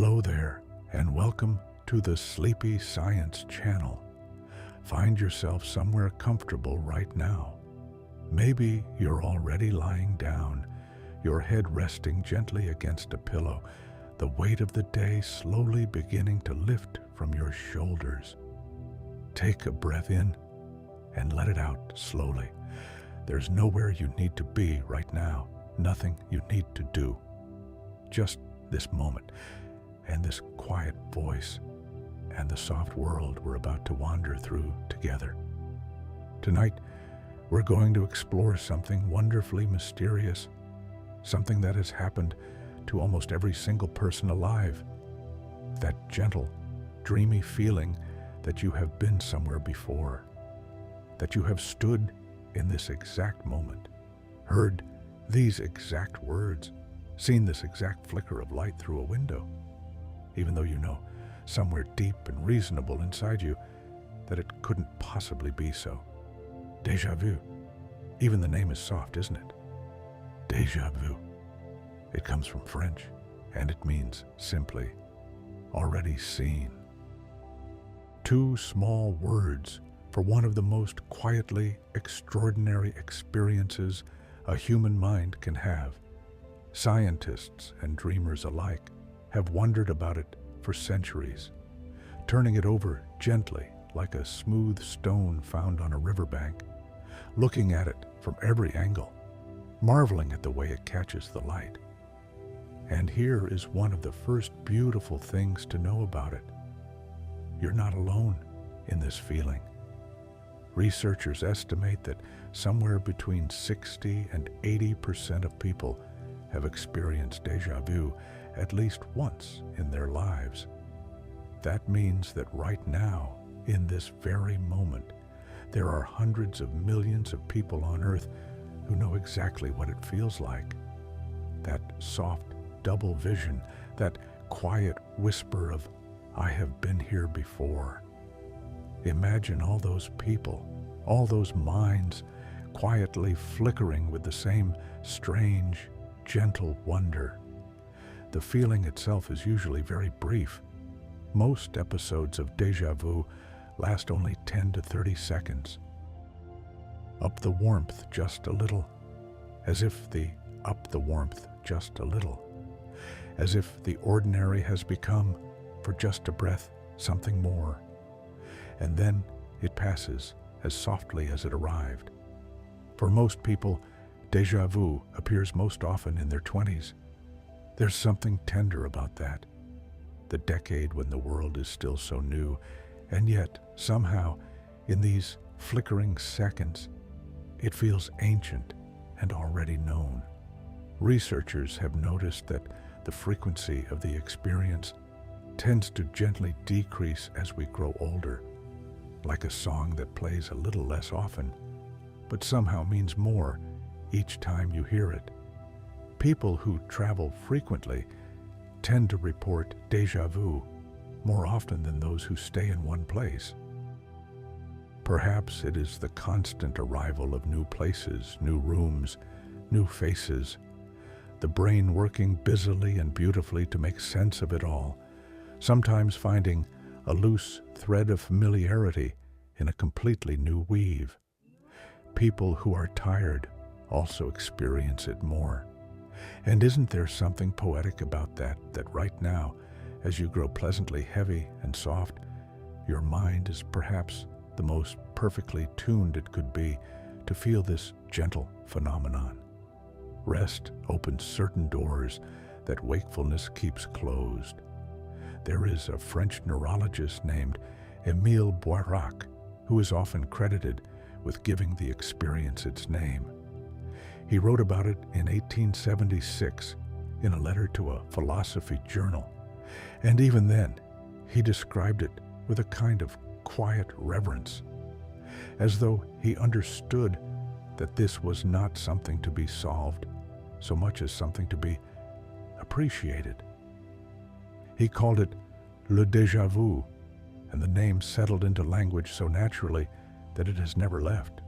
Hello there, and welcome to the Sleepy Science Channel. Find yourself somewhere comfortable right now. Maybe you're already lying down, your head resting gently against a pillow, the weight of the day slowly beginning to lift from your shoulders. Take a breath in and let it out slowly. There's nowhere you need to be right now, nothing you need to do. Just this moment, and this quiet voice, and the soft world we're about to wander through together. Tonight, we're going to explore something wonderfully mysterious, something that has happened to almost every single person alive. That gentle, dreamy feeling that you have been somewhere before, that you have stood in this exact moment, heard these exact words, seen this exact flicker of light through a window, even though you know somewhere deep and reasonable inside you that it couldn't possibly be so. Deja vu. Even the name is soft, isn't it? Deja vu. It comes from French, and it means simply already seen. Two small words for one of the most quietly extraordinary experiences a human mind can have. Scientists and dreamers alike have wondered about it for centuries, turning it over gently like a smooth stone found on a riverbank, looking at it from every angle, marveling at the way it catches the light. And here is one of the first beautiful things to know about it. You're not alone in this feeling. Researchers estimate that somewhere between 60 and 80% of people have experienced déjà vu at least once in their lives. That means that right now, in this very moment, there are hundreds of millions of people on Earth who know exactly what it feels like. That soft double vision, that quiet whisper of, "I have been here before." Imagine all those people, all those minds, quietly flickering with the same strange, gentle wonder. The feeling itself is usually very brief. Most episodes of déjà vu last only 10 to 30 seconds. Up the warmth just a little, as if the ordinary has become, for just a breath, something more. And then it passes as softly as it arrived. For most people, déjà vu appears most often in their 20s. There's something tender about that. The decade when the world is still so new, and yet, somehow, in these flickering seconds, it feels ancient and already known. Researchers have noticed that the frequency of the experience tends to gently decrease as we grow older, like a song that plays a little less often, but somehow means more each time you hear it. People who travel frequently tend to report déjà vu more often than those who stay in one place. Perhaps it is the constant arrival of new places, new rooms, new faces, the brain working busily and beautifully to make sense of it all, sometimes finding a loose thread of familiarity in a completely new weave. People who are tired also experience it more. And isn't there something poetic about that right now, as you grow pleasantly heavy and soft, your mind is perhaps the most perfectly tuned it could be to feel this gentle phenomenon. Rest opens certain doors that wakefulness keeps closed. There is a French neurologist named Émile Boirac who is often credited with giving the experience its name. He wrote about it in 1876 in a letter to a philosophy journal, and even then, he described it with a kind of quiet reverence, as though he understood that this was not something to be solved so much as something to be appreciated. He called it le déjà vu, and the name settled into language so naturally that it has never left.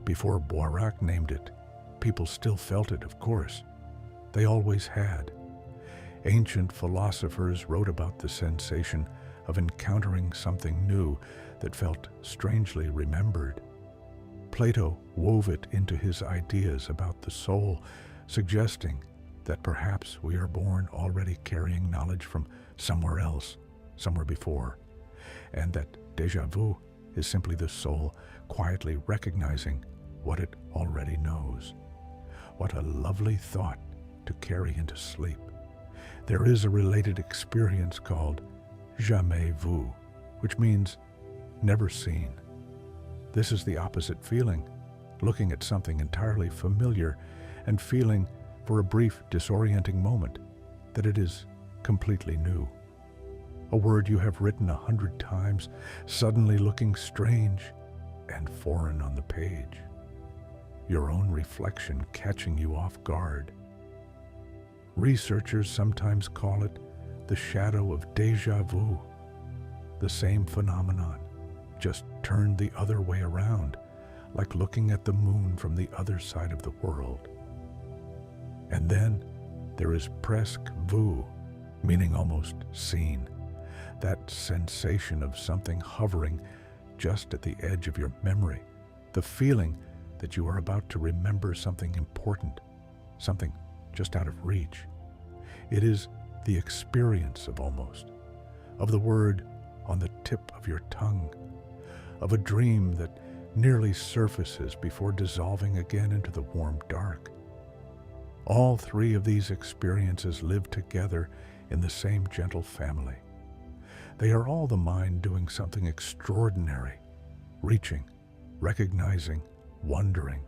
Before Boirac named it, people still felt it, of course. They always had. Ancient philosophers wrote about the sensation of encountering something new that felt strangely remembered. Plato wove it into his ideas about the soul, suggesting that perhaps we are born already carrying knowledge from somewhere else, somewhere before, and that déjà vu is simply the soul quietly recognizing what it already knows. What a lovely thought to carry into sleep. There is a related experience called jamais vu, which means never seen. This is the opposite feeling, looking at something entirely familiar and feeling for a brief disorienting moment that it is completely new. A word you have written 100 times, suddenly looking strange and foreign on the page. Your own reflection catching you off guard. Researchers sometimes call it the shadow of déjà vu, the same phenomenon, just turned the other way around, like looking at the moon from the other side of the world. And then there is presque vu, meaning almost seen, that sensation of something hovering just at the edge of your memory, the feeling that you are about to remember something important, something just out of reach. It is the experience of almost, of the word on the tip of your tongue, of a dream that nearly surfaces before dissolving again into the warm dark. All three of these experiences live together in the same gentle family. They are all the mind doing something extraordinary, reaching, recognizing, wondering.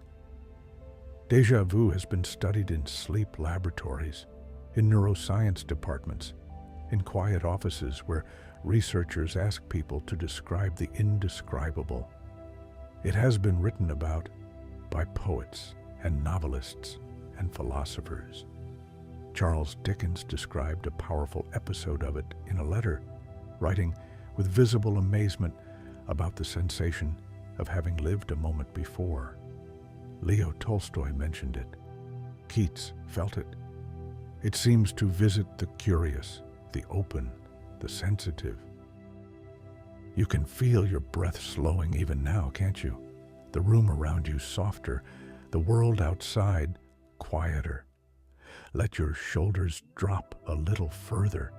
Déjà vu has been studied in sleep laboratories, in neuroscience departments, in quiet offices where researchers ask people to describe the indescribable. It has been written about by poets and novelists and philosophers. Charles Dickens described a powerful episode of it in a letter, writing with visible amazement about the sensation of having lived a moment before. Leo Tolstoy mentioned it. Keats felt it. It seems to visit the curious, the open, the sensitive. You can feel your breath slowing even now, can't you? The room around you softer, the world outside quieter. Let your shoulders drop a little further.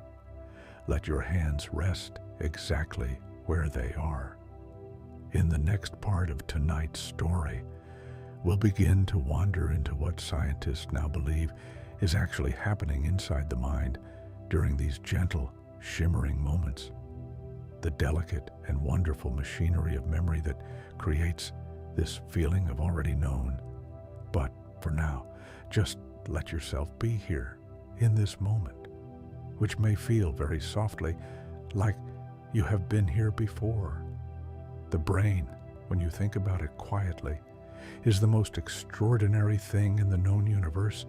Let your hands rest exactly where they are. In the next part of tonight's story, we'll begin to wander into what scientists now believe is actually happening inside the mind during these gentle, shimmering moments. The delicate and wonderful machinery of memory that creates this feeling of already known. But for now, just let yourself be here in this moment, which may feel very softly like you have been here before. The brain, when you think about it quietly, is the most extraordinary thing in the known universe,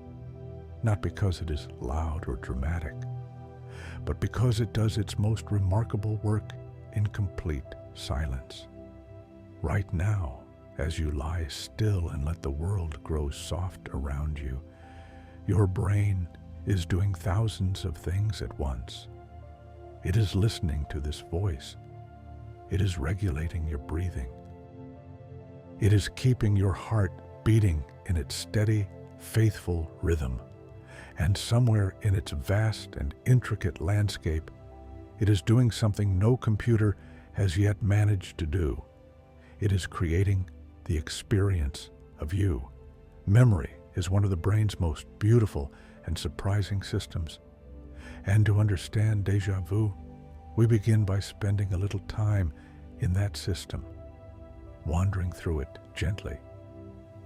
not because it is loud or dramatic, but because it does its most remarkable work in complete silence. Right now, as you lie still and let the world grow soft around you, your brain is doing thousands of things at once. It is listening to this voice. It is regulating your breathing. It is keeping your heart beating in its steady, faithful rhythm. And somewhere in its vast and intricate landscape, it is doing something no computer has yet managed to do. It is creating the experience of you. Memory is one of the brain's most beautiful and surprising systems. And to understand déjà vu, we begin by spending a little time in that system, wandering through it gently,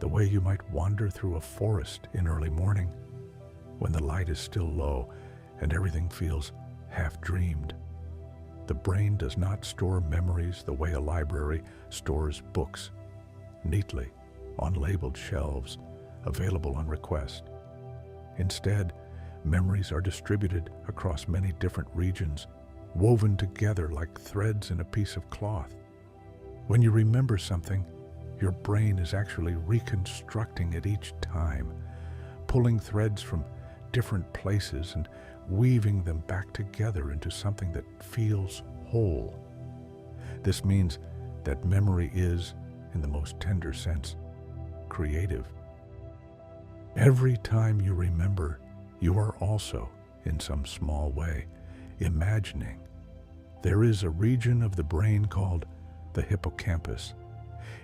the way you might wander through a forest in early morning, when the light is still low and everything feels half-dreamed. The brain does not store memories the way a library stores books, neatly on labeled shelves, available on request. Instead, memories are distributed across many different regions, woven together like threads in a piece of cloth. When you remember something, your brain is actually reconstructing it each time, pulling threads from different places and weaving them back together into something that feels whole. This means that memory is, in the most tender sense, creative. Every time you remember, you are also, in some small way, imagining. There is a region of the brain called the hippocampus.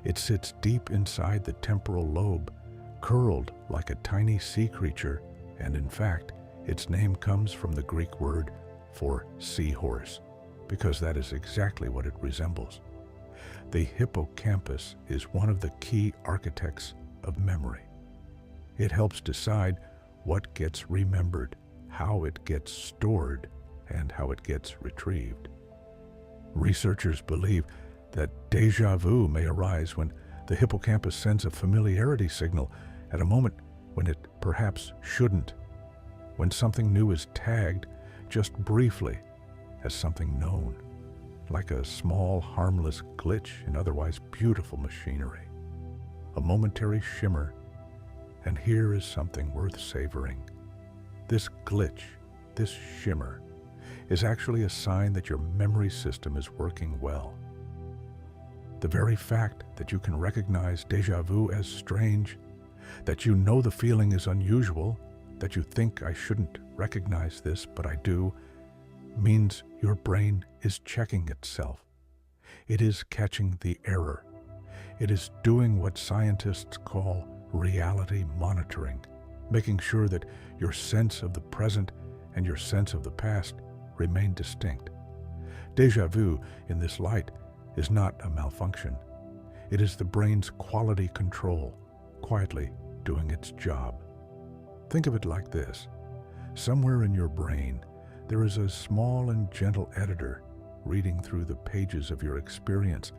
It sits deep inside the temporal lobe, curled like a tiny sea creature, and in fact, its name comes from the Greek word for seahorse, because that is exactly what it resembles. The hippocampus is one of the key architects of memory. It helps decide what gets remembered, how it gets stored, and how it gets retrieved. Researchers believe that déjà vu may arise when the hippocampus sends a familiarity signal at a moment when it perhaps shouldn't, when something new is tagged just briefly as something known, like a small, harmless glitch in otherwise beautiful machinery. A momentary shimmer, and here is something worth savoring. This glitch, this shimmer, is actually a sign that your memory system is working well. The very fact that you can recognize déjà vu as strange, that you know the feeling is unusual, that you think I shouldn't recognize this, but I do, means your brain is checking itself. It is catching the error. It is doing what scientists call reality monitoring, making sure that your sense of the present and your sense of the past remain distinct. Déjà vu, in this light, is not a malfunction. It is the brain's quality control, quietly doing its job. Think of it like this. Somewhere in your brain, there is a small and gentle editor reading through the pages of your experience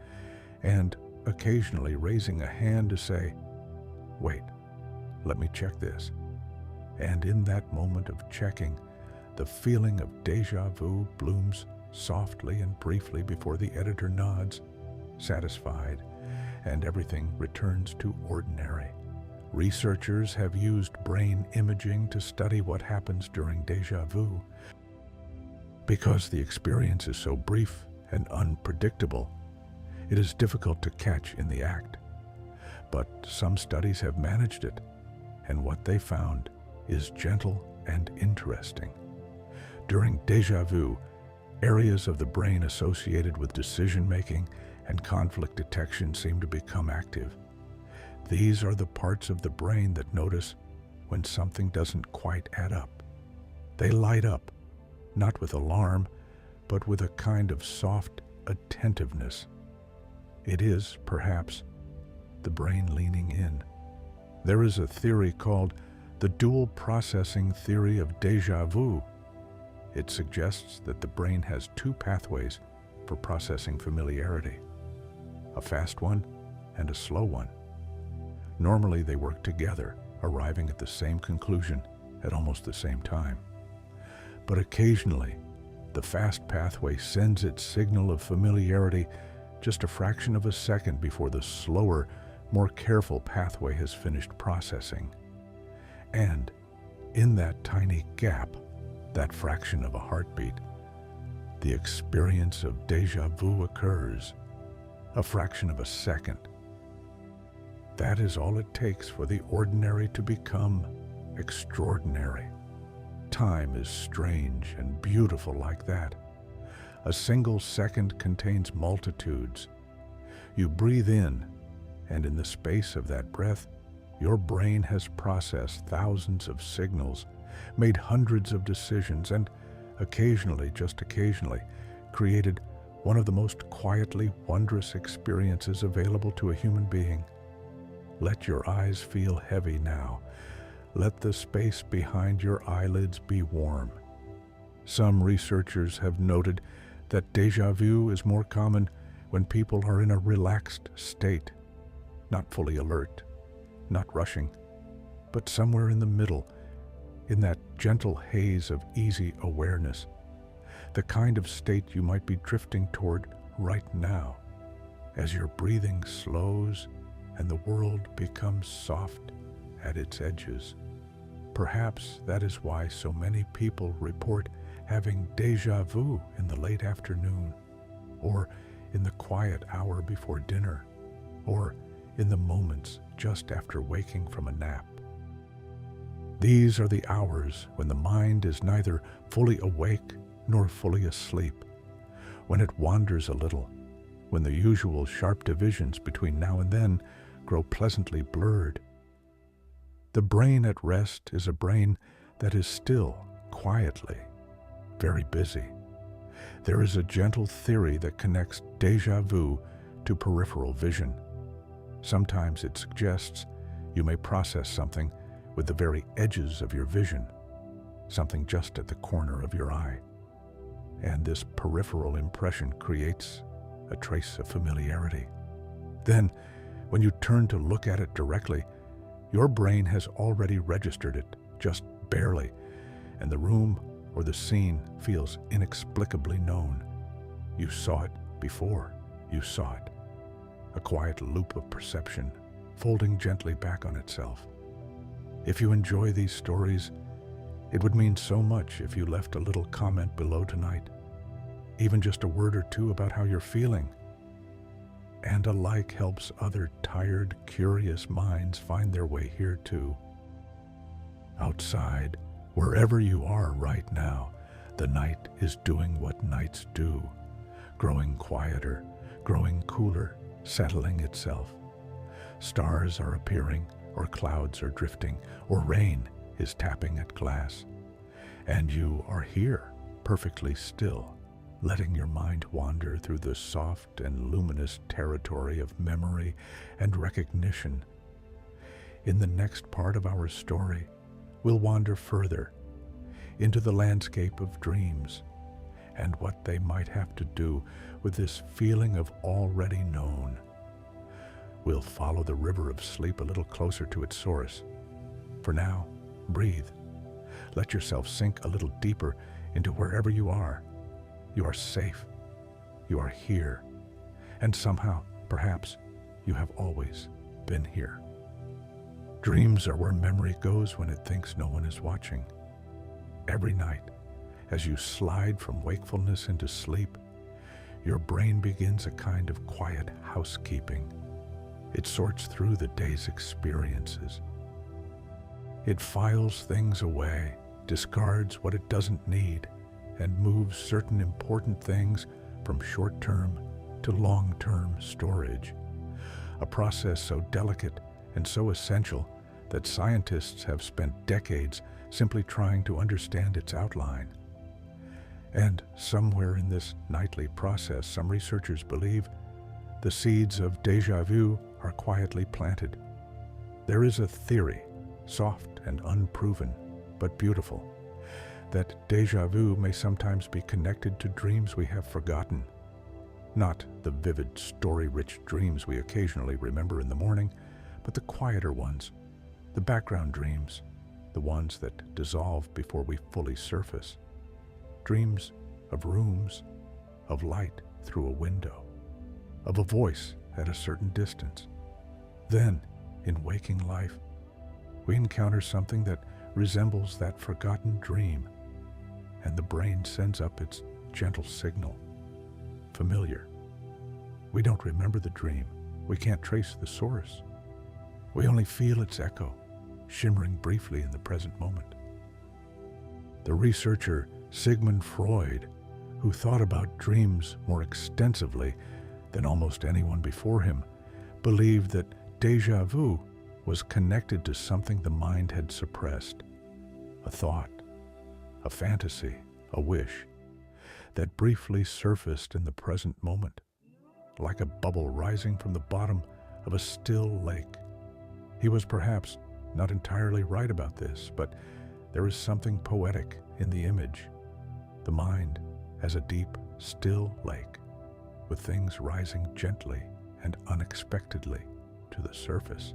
and occasionally raising a hand to say, "Wait, let me check this." And in that moment of checking, the feeling of déjà vu blooms softly and briefly before the editor nods, satisfied, and everything returns to ordinary. Researchers have used brain imaging to study what happens during déjà vu. Because the experience is so brief and unpredictable, it is difficult to catch in the act. But some studies have managed it, and what they found is gentle and interesting. During déjà vu, areas of the brain associated with decision-making and conflict detection seem to become active. These are the parts of the brain that notice when something doesn't quite add up. They light up, not with alarm, but with a kind of soft attentiveness. It is, perhaps, the brain leaning in. There is a theory called the dual processing theory of déjà vu. It suggests that the brain has two pathways for processing familiarity, a fast one and a slow one. Normally they work together, arriving at the same conclusion at almost the same time. But occasionally, the fast pathway sends its signal of familiarity just a fraction of a second before the slower, more careful pathway has finished processing. And in that tiny gap, that fraction of a heartbeat, the experience of déjà vu occurs, a fraction of a second. That is all it takes for the ordinary to become extraordinary. Time is strange and beautiful like that. A single second contains multitudes. You breathe in, and in the space of that breath, your brain has processed thousands of signals, made hundreds of decisions, and occasionally, just occasionally, created one of the most quietly wondrous experiences available to a human being. Let your eyes feel heavy now. Let the space behind your eyelids be warm. Some researchers have noted that déjà vu is more common when people are in a relaxed state, not fully alert, not rushing, but somewhere in the middle, in that gentle haze of easy awareness, the kind of state you might be drifting toward right now, as your breathing slows and the world becomes soft at its edges. Perhaps that is why so many people report having déjà vu in the late afternoon, or in the quiet hour before dinner, or in the moments just after waking from a nap. These are the hours when the mind is neither fully awake nor fully asleep, when it wanders a little, when the usual sharp divisions between now and then grow pleasantly blurred. The brain at rest is a brain that is still, quietly, very busy. There is a gentle theory that connects déjà vu to peripheral vision. Sometimes it suggests you may process something with the very edges of your vision, something just at the corner of your eye. And this peripheral impression creates a trace of familiarity. Then, when you turn to look at it directly, your brain has already registered it, just barely, and the room or the scene feels inexplicably known. You saw it before you saw it. A quiet loop of perception, folding gently back on itself. If you enjoy these stories, it would mean so much if you left a little comment below tonight, even just a word or two about how you're feeling. And a like helps other tired, curious minds find their way here too. Outside, wherever you are right now, the night is doing what nights do, growing quieter, growing cooler, settling itself. Stars are appearing, or clouds are drifting, or rain is tapping at glass. And you are here, perfectly still, letting your mind wander through the soft and luminous territory of memory and recognition. In the next part of our story, we'll wander further into the landscape of dreams and what they might have to do with this feeling of already known. We'll follow the river of sleep a little closer to its source. For now, breathe. Let yourself sink a little deeper into wherever you are. You are safe. You are here. And somehow, perhaps, you have always been here. Dreams are where memory goes when it thinks no one is watching. Every night, as you slide from wakefulness into sleep, your brain begins a kind of quiet housekeeping. It sorts through the day's experiences. It files things away, discards what it doesn't need, and moves certain important things from short-term to long-term storage. A process so delicate and so essential that scientists have spent decades simply trying to understand its outline. And somewhere in this nightly process, some researchers believe the seeds of déjà vu are quietly planted. There is a theory, soft and unproven, but beautiful, that déjà vu may sometimes be connected to dreams we have forgotten. Not the vivid, story-rich dreams we occasionally remember in the morning, but the quieter ones, the background dreams, the ones that dissolve before we fully surface. Dreams of rooms, of light through a window, of a voice at a certain distance. Then, in waking life, we encounter something that resembles that forgotten dream, and the brain sends up its gentle signal. Familiar. We don't remember the dream. We can't trace the source. We only feel its echo, shimmering briefly in the present moment. The researcher Sigmund Freud, who thought about dreams more extensively than almost anyone before him, believed that déjà vu was connected to something the mind had suppressed, a thought, a fantasy, a wish, that briefly surfaced in the present moment, like a bubble rising from the bottom of a still lake. He was perhaps not entirely right about this, but there is something poetic in the image. The mind as a deep, still lake, with things rising gently and unexpectedly to the surface.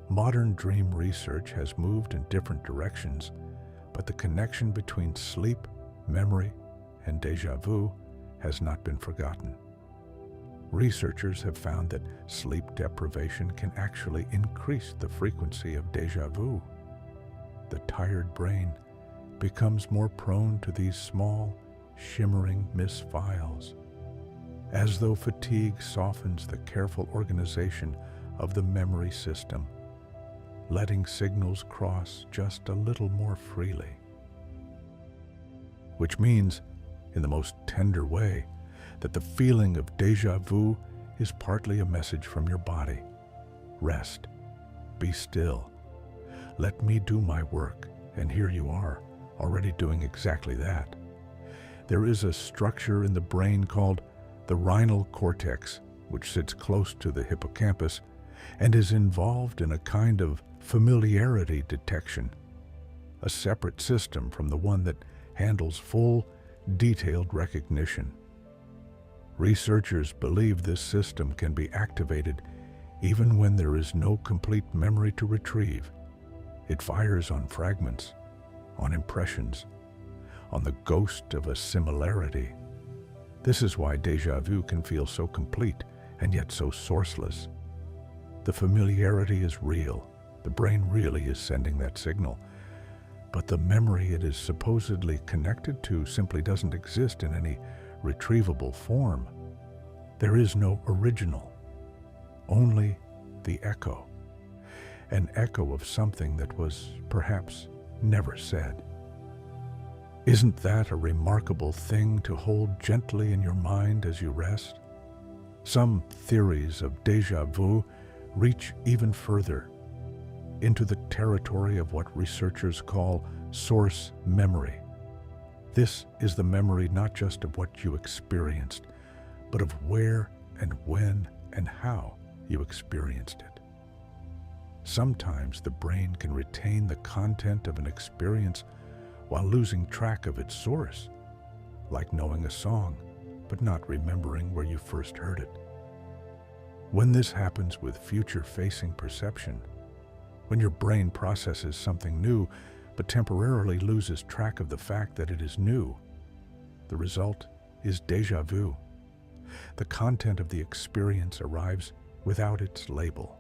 Modern dream research has moved in different directions, but the connection between sleep, memory, and déjà vu has not been forgotten. Researchers have found that sleep deprivation can actually increase the frequency of déjà vu. the tired brain becomes more prone to these small, shimmering misfiles, as though fatigue softens the careful organization of the memory system, letting signals cross just a little more freely. Which means, in the most tender way, that the feeling of déjà vu is partly a message from your body. Rest. Be still. Let me do my work. And here you are, already doing exactly that. There is a structure in the brain called the rhinal cortex, which sits close to the hippocampus and is involved in a kind of familiarity detection, a separate system from the one that handles full, detailed recognition. Researchers believe this system can be activated even when there is no complete memory to retrieve. It fires on fragments, on impressions, on the ghost of a similarity. This is why déjà vu can feel so complete and yet so sourceless. The familiarity is real. The brain really is sending that signal. But the memory it is supposedly connected to simply doesn't exist in any retrievable form. There is no original, only the echo, an echo of something that was perhaps never said. Isn't that a remarkable thing to hold gently in your mind as you rest? Some theories of déjà vu reach even further, into the territory of what researchers call source memory. This is the memory not just of what you experienced, but of where and when and how you experienced it. Sometimes the brain can retain the content of an experience while losing track of its source, like knowing a song, but not remembering where you first heard it. When this happens with future-facing perception, when your brain processes something new but temporarily loses track of the fact that it is new, the result is déjà vu. The content of the experience arrives without its label,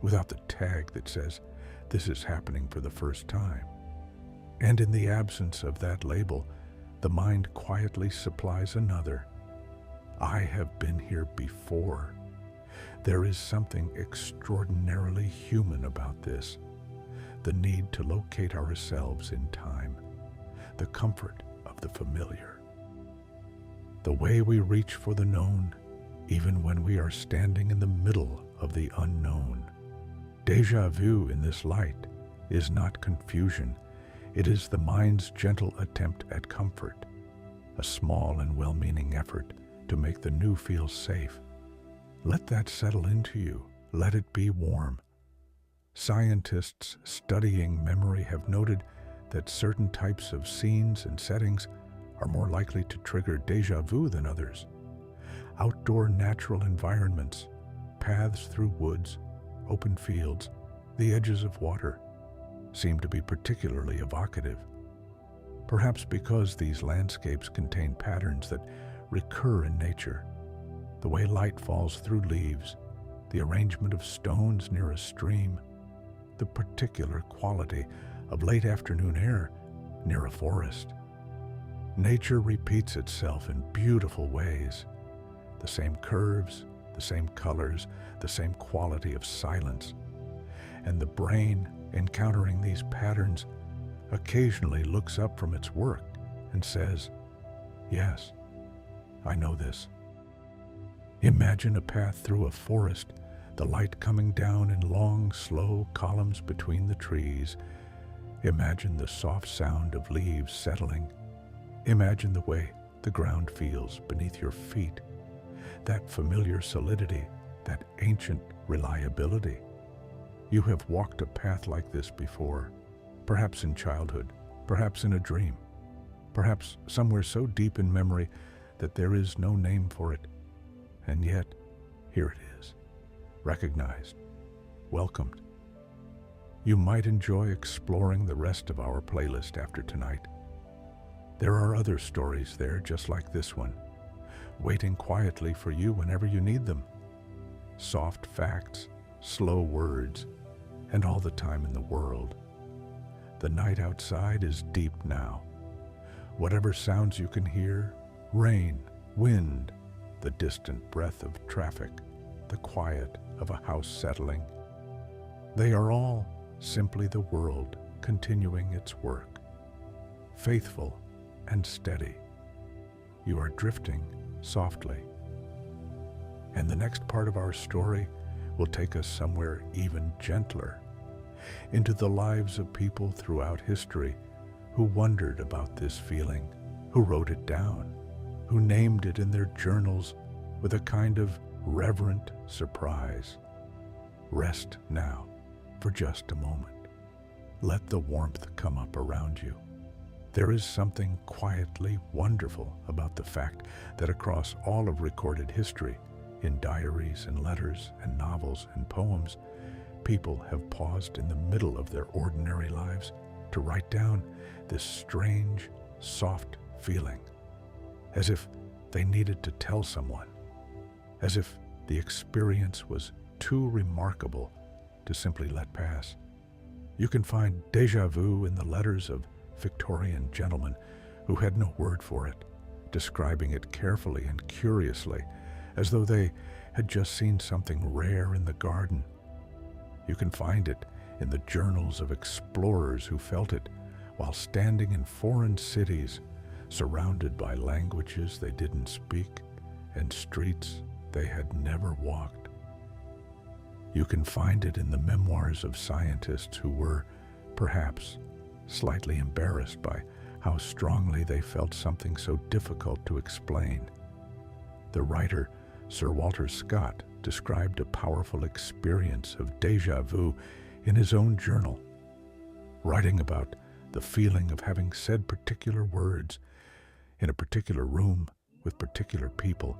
without the tag that says, "This is happening for the first time." And in the absence of that label, the mind quietly supplies another. "I have been here before." There is something extraordinarily human about this, the need to locate ourselves in time, the comfort of the familiar, the way we reach for the known, even when we are standing in the middle of the unknown. Déjà vu in this light is not confusion. It is the mind's gentle attempt at comfort, a small and well-meaning effort to make the new feel safe. Let that settle into you. Let it be warm. Scientists studying memory have noted that certain types of scenes and settings are more likely to trigger déjà vu than others. Outdoor natural environments, paths through woods, open fields, the edges of water, seem to be particularly evocative. Perhaps because these landscapes contain patterns that recur in nature. The way light falls through leaves, the arrangement of stones near a stream, the particular quality of late afternoon air near a forest. Nature repeats itself in beautiful ways. The same curves, the same colors, the same quality of silence. And the brain, encountering these patterns, occasionally looks up from its work and says, "Yes, I know this." Imagine a path through a forest, the light coming down in long, slow columns between the trees. Imagine the soft sound of leaves settling. Imagine the way the ground feels beneath your feet, that familiar solidity, that ancient reliability. You have walked a path like this before, perhaps in childhood, perhaps in a dream, perhaps somewhere so deep in memory that there is no name for it. And yet, here it is, recognized, welcomed. You might enjoy exploring the rest of our playlist after tonight. There are other stories there just like this one, waiting quietly for you whenever you need them. Soft facts, slow words, and all the time in the world. The night outside is deep now. Whatever sounds you can hear, rain, wind, the distant breath of traffic, the quiet of a house settling, they are all simply the world continuing its work, faithful and steady. You are drifting softly. And the next part of our story will take us somewhere even gentler, into the lives of people throughout history who wondered about this feeling, who wrote it down, who named it in their journals with a kind of reverent surprise. Rest now for just a moment. Let the warmth come up around you. There is something quietly wonderful about the fact that across all of recorded history, in diaries and letters and novels and poems, people have paused in the middle of their ordinary lives to write down this strange, soft feeling, as if they needed to tell someone, as if the experience was too remarkable to simply let pass. You can find déjà vu in the letters of Victorian gentlemen who had no word for it, describing it carefully and curiously, as though they had just seen something rare in the garden. You can find it in the journals of explorers who felt it while standing in foreign cities, surrounded by languages they didn't speak and streets they had never walked. You can find it in the memoirs of scientists who were, perhaps, slightly embarrassed by how strongly they felt something so difficult to explain. The writer Sir Walter Scott described a powerful experience of déjà vu in his own journal, writing about the feeling of having said particular words in a particular room with particular people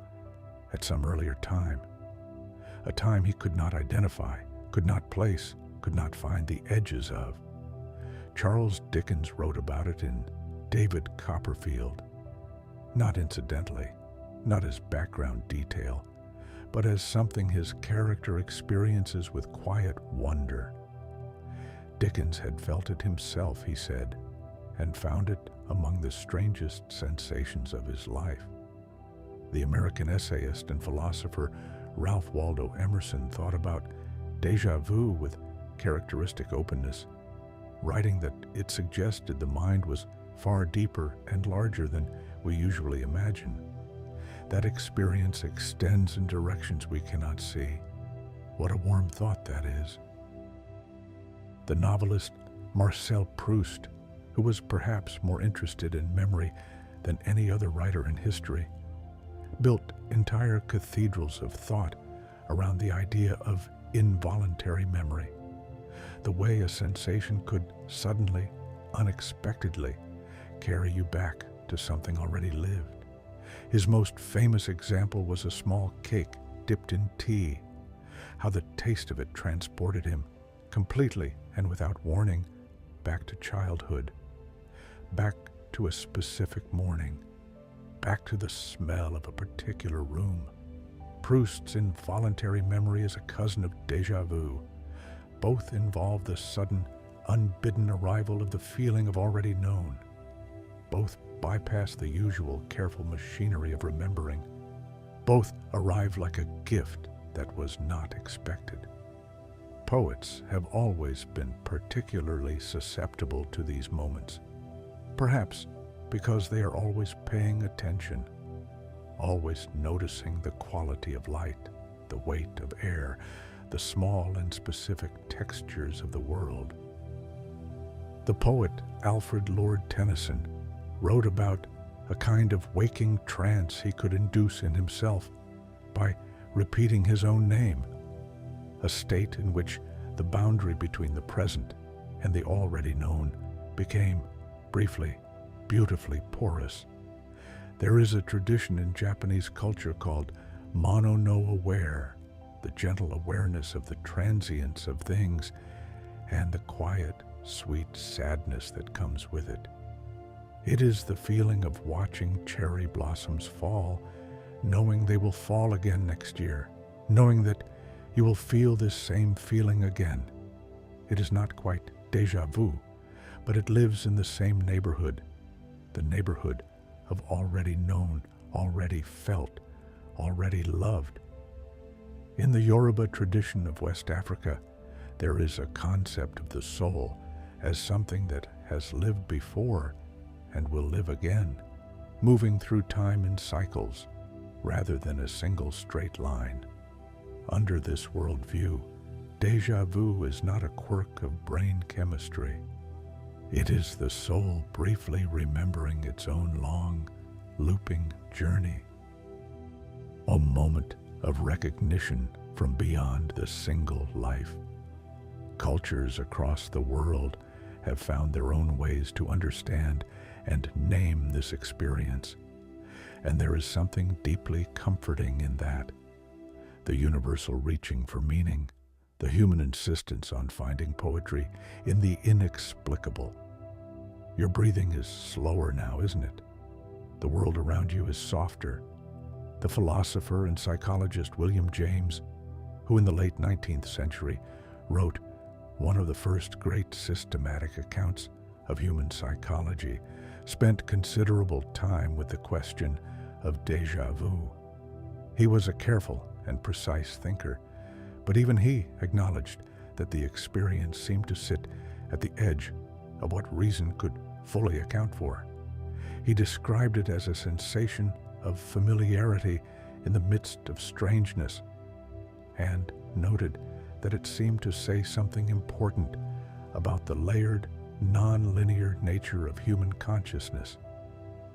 at some earlier time, a time he could not identify, could not place, could not find the edges of. Charles Dickens wrote about it in David Copperfield, not incidentally, not as background detail, but as something his character experiences with quiet wonder. Dickens had felt it himself, he said, and found it among the strangest sensations of his life. The American essayist and philosopher Ralph Waldo Emerson thought about déjà vu with characteristic openness, writing that it suggested the mind was far deeper and larger than we usually imagine. That experience extends in directions we cannot see. What a warm thought that is. The novelist Marcel Proust, who was perhaps more interested in memory than any other writer in history, built entire cathedrals of thought around the idea of involuntary memory, the way a sensation could suddenly, unexpectedly, carry you back to something already lived. His most famous example was a small cake dipped in tea, how the taste of it transported him, completely and without warning, back to childhood, back to a specific morning, back to the smell of a particular room. Proust's involuntary memory is a cousin of déjà vu. Both involve the sudden, unbidden arrival of the feeling of already known. Both bypass the usual careful machinery of remembering. Both arrive like a gift that was not expected. Poets have always been particularly susceptible to these moments, perhaps because they are always paying attention, always noticing the quality of light, the weight of air, the small and specific textures of the world. The poet Alfred Lord Tennyson wrote about a kind of waking trance he could induce in himself by repeating his own name, a state in which the boundary between the present and the already known became, briefly, beautifully porous. There is a tradition in Japanese culture called mono no aware, the gentle awareness of the transience of things and the quiet, sweet sadness that comes with it. It is the feeling of watching cherry blossoms fall, knowing they will fall again next year, knowing that you will feel this same feeling again. It is not quite déjà vu, but it lives in the same neighborhood, the neighborhood of already known, already felt, already loved. In the Yoruba tradition of West Africa, there is a concept of the soul as something that has lived before and will live again, moving through time in cycles rather than a single straight line. Under this worldview, déjà vu is not a quirk of brain chemistry. It is the soul briefly remembering its own long, looping journey. A moment of recognition from beyond the single life. Cultures across the world have found their own ways to understand and name this experience, and there is something deeply comforting in that. The universal reaching for meaning, the human insistence on finding poetry in the inexplicable. Your breathing is slower now, isn't it? The world around you is softer. The philosopher and psychologist William James, who in the late 19th century wrote one of the first great systematic accounts of human psychology, spent considerable time with the question of déjà vu. He was a careful and precise thinker, but even he acknowledged that the experience seemed to sit at the edge of what reason could fully account for. He described it as a sensation of familiarity in the midst of strangeness, and noted that it seemed to say something important about the layered, non-linear nature of human consciousness.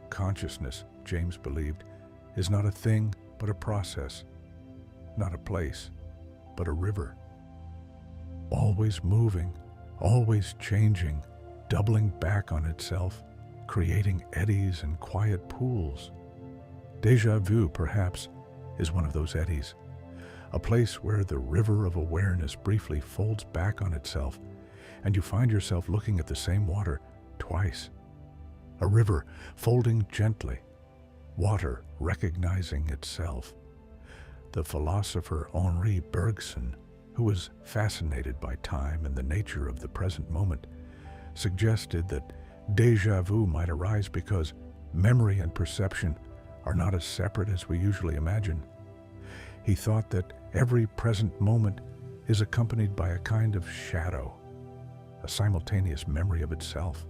Consciousness, James believed, is not a thing but a process, not a place but a river. Always moving, always changing, doubling back on itself, creating eddies and quiet pools. Déjà vu, perhaps, is one of those eddies, a place where the river of awareness briefly folds back on itself, and you find yourself looking at the same water twice. A river folding gently, water recognizing itself. The philosopher Henri Bergson, who was fascinated by time and the nature of the present moment, suggested that déjà vu might arise because memory and perception are not as separate as we usually imagine. He thought that every present moment is accompanied by a kind of shadow, a simultaneous memory of itself,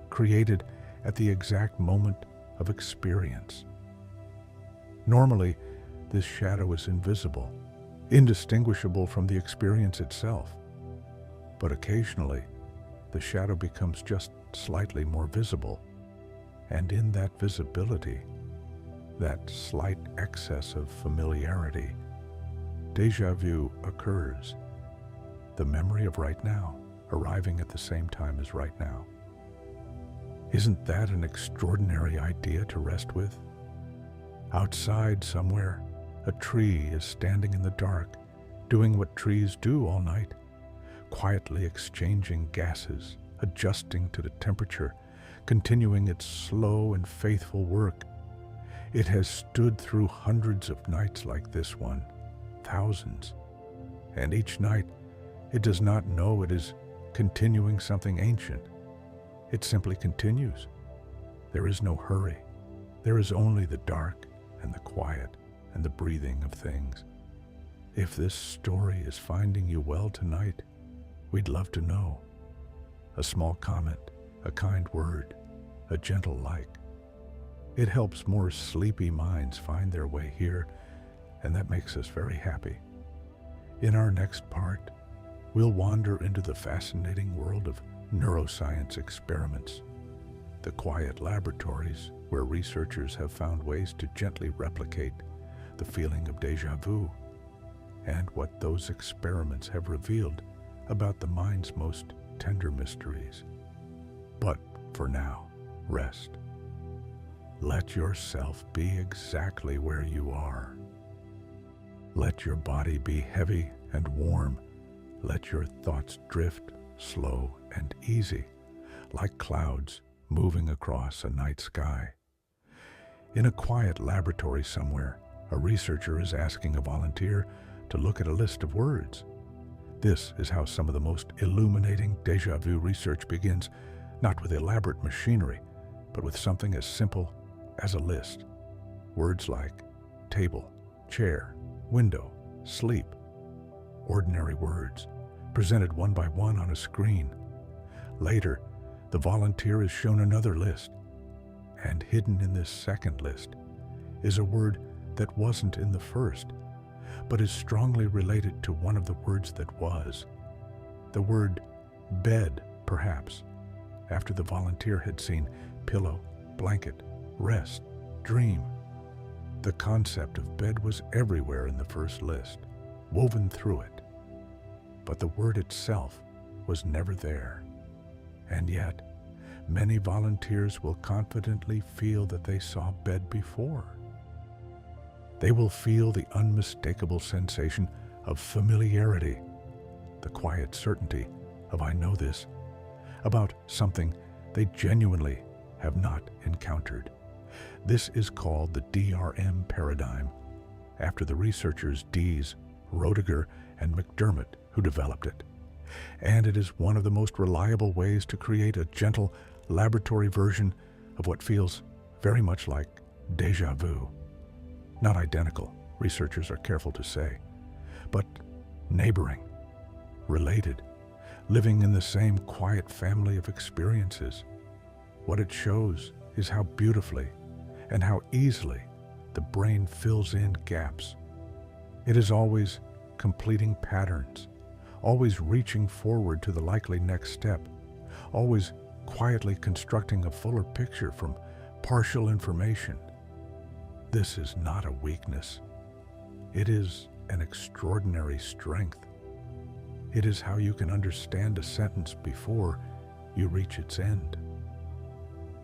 created at the exact moment of experience. Normally, this shadow is invisible, indistinguishable from the experience itself. But occasionally, the shadow becomes just slightly more visible, and in that visibility, that slight excess of familiarity, déjà vu occurs. The memory of right now arriving at the same time as right now. Isn't that an extraordinary idea to rest with? Outside somewhere, a tree is standing in the dark, doing what trees do all night, quietly exchanging gases, adjusting to the temperature, continuing its slow and faithful work. It has stood through hundreds of nights like this one, thousands, and each night it does not know it is continuing something ancient. It simply continues. There is no hurry. There is only the dark and the quiet and the breathing of things. If this story is finding you well tonight, we'd love to know. A small comment, a kind word, a gentle like. It helps more sleepy minds find their way here, and that makes us very happy. In our next part, we'll wander into the fascinating world of neuroscience experiments, the quiet laboratories where researchers have found ways to gently replicate the feeling of déjà vu, and what those experiments have revealed about the mind's most tender mysteries. But for now, rest. Let yourself be exactly where you are. Let your body be heavy and warm. Let your thoughts drift slow and easy, like clouds moving across a night sky. In a quiet laboratory somewhere, a researcher is asking a volunteer to look at a list of words. This is how some of the most illuminating déjà vu research begins, not with elaborate machinery, but with something as simple as a list. Words like table, chair, window, sleep. Ordinary words, presented one by one on a screen. Later, the volunteer is shown another list, and hidden in this second list is a word that wasn't in the first, but is strongly related to one of the words that was. The word bed, perhaps, after the volunteer had seen pillow, blanket, rest, dream. The concept of bed was everywhere in the first list, woven through it. But the word itself was never there. And yet, many volunteers will confidently feel that they saw bed before. They will feel the unmistakable sensation of familiarity, the quiet certainty of "I know this," about something they genuinely have not encountered. This is called the DRM paradigm, after the researchers Dees, Roediger, and McDermott who developed it. And it is one of the most reliable ways to create a gentle laboratory version of what feels very much like déjà vu. Not identical, researchers are careful to say, but neighboring, related, living in the same quiet family of experiences. What it shows is how beautifully and how easily the brain fills in gaps. It is always completing patterns, always reaching forward to the likely next step, always quietly constructing a fuller picture from partial information. This is not a weakness. It is an extraordinary strength. It is how you can understand a sentence before you reach its end.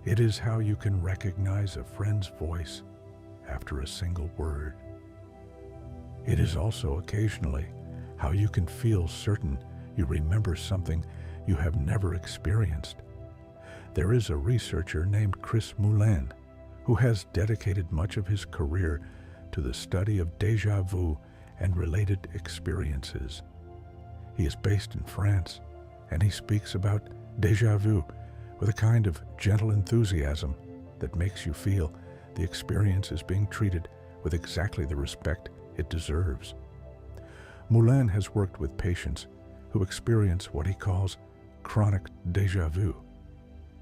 It is how you can recognize a friend's voice after a single word. It is also occasionally how you can feel certain you remember something you have never experienced. There is a researcher named Chris Moulin who has dedicated much of his career to the study of déjà vu and related experiences. He is based in France, and he speaks about déjà vu with a kind of gentle enthusiasm that makes you feel the experience is being treated with exactly the respect it deserves. Moulin has worked with patients who experience what he calls chronic déjà vu,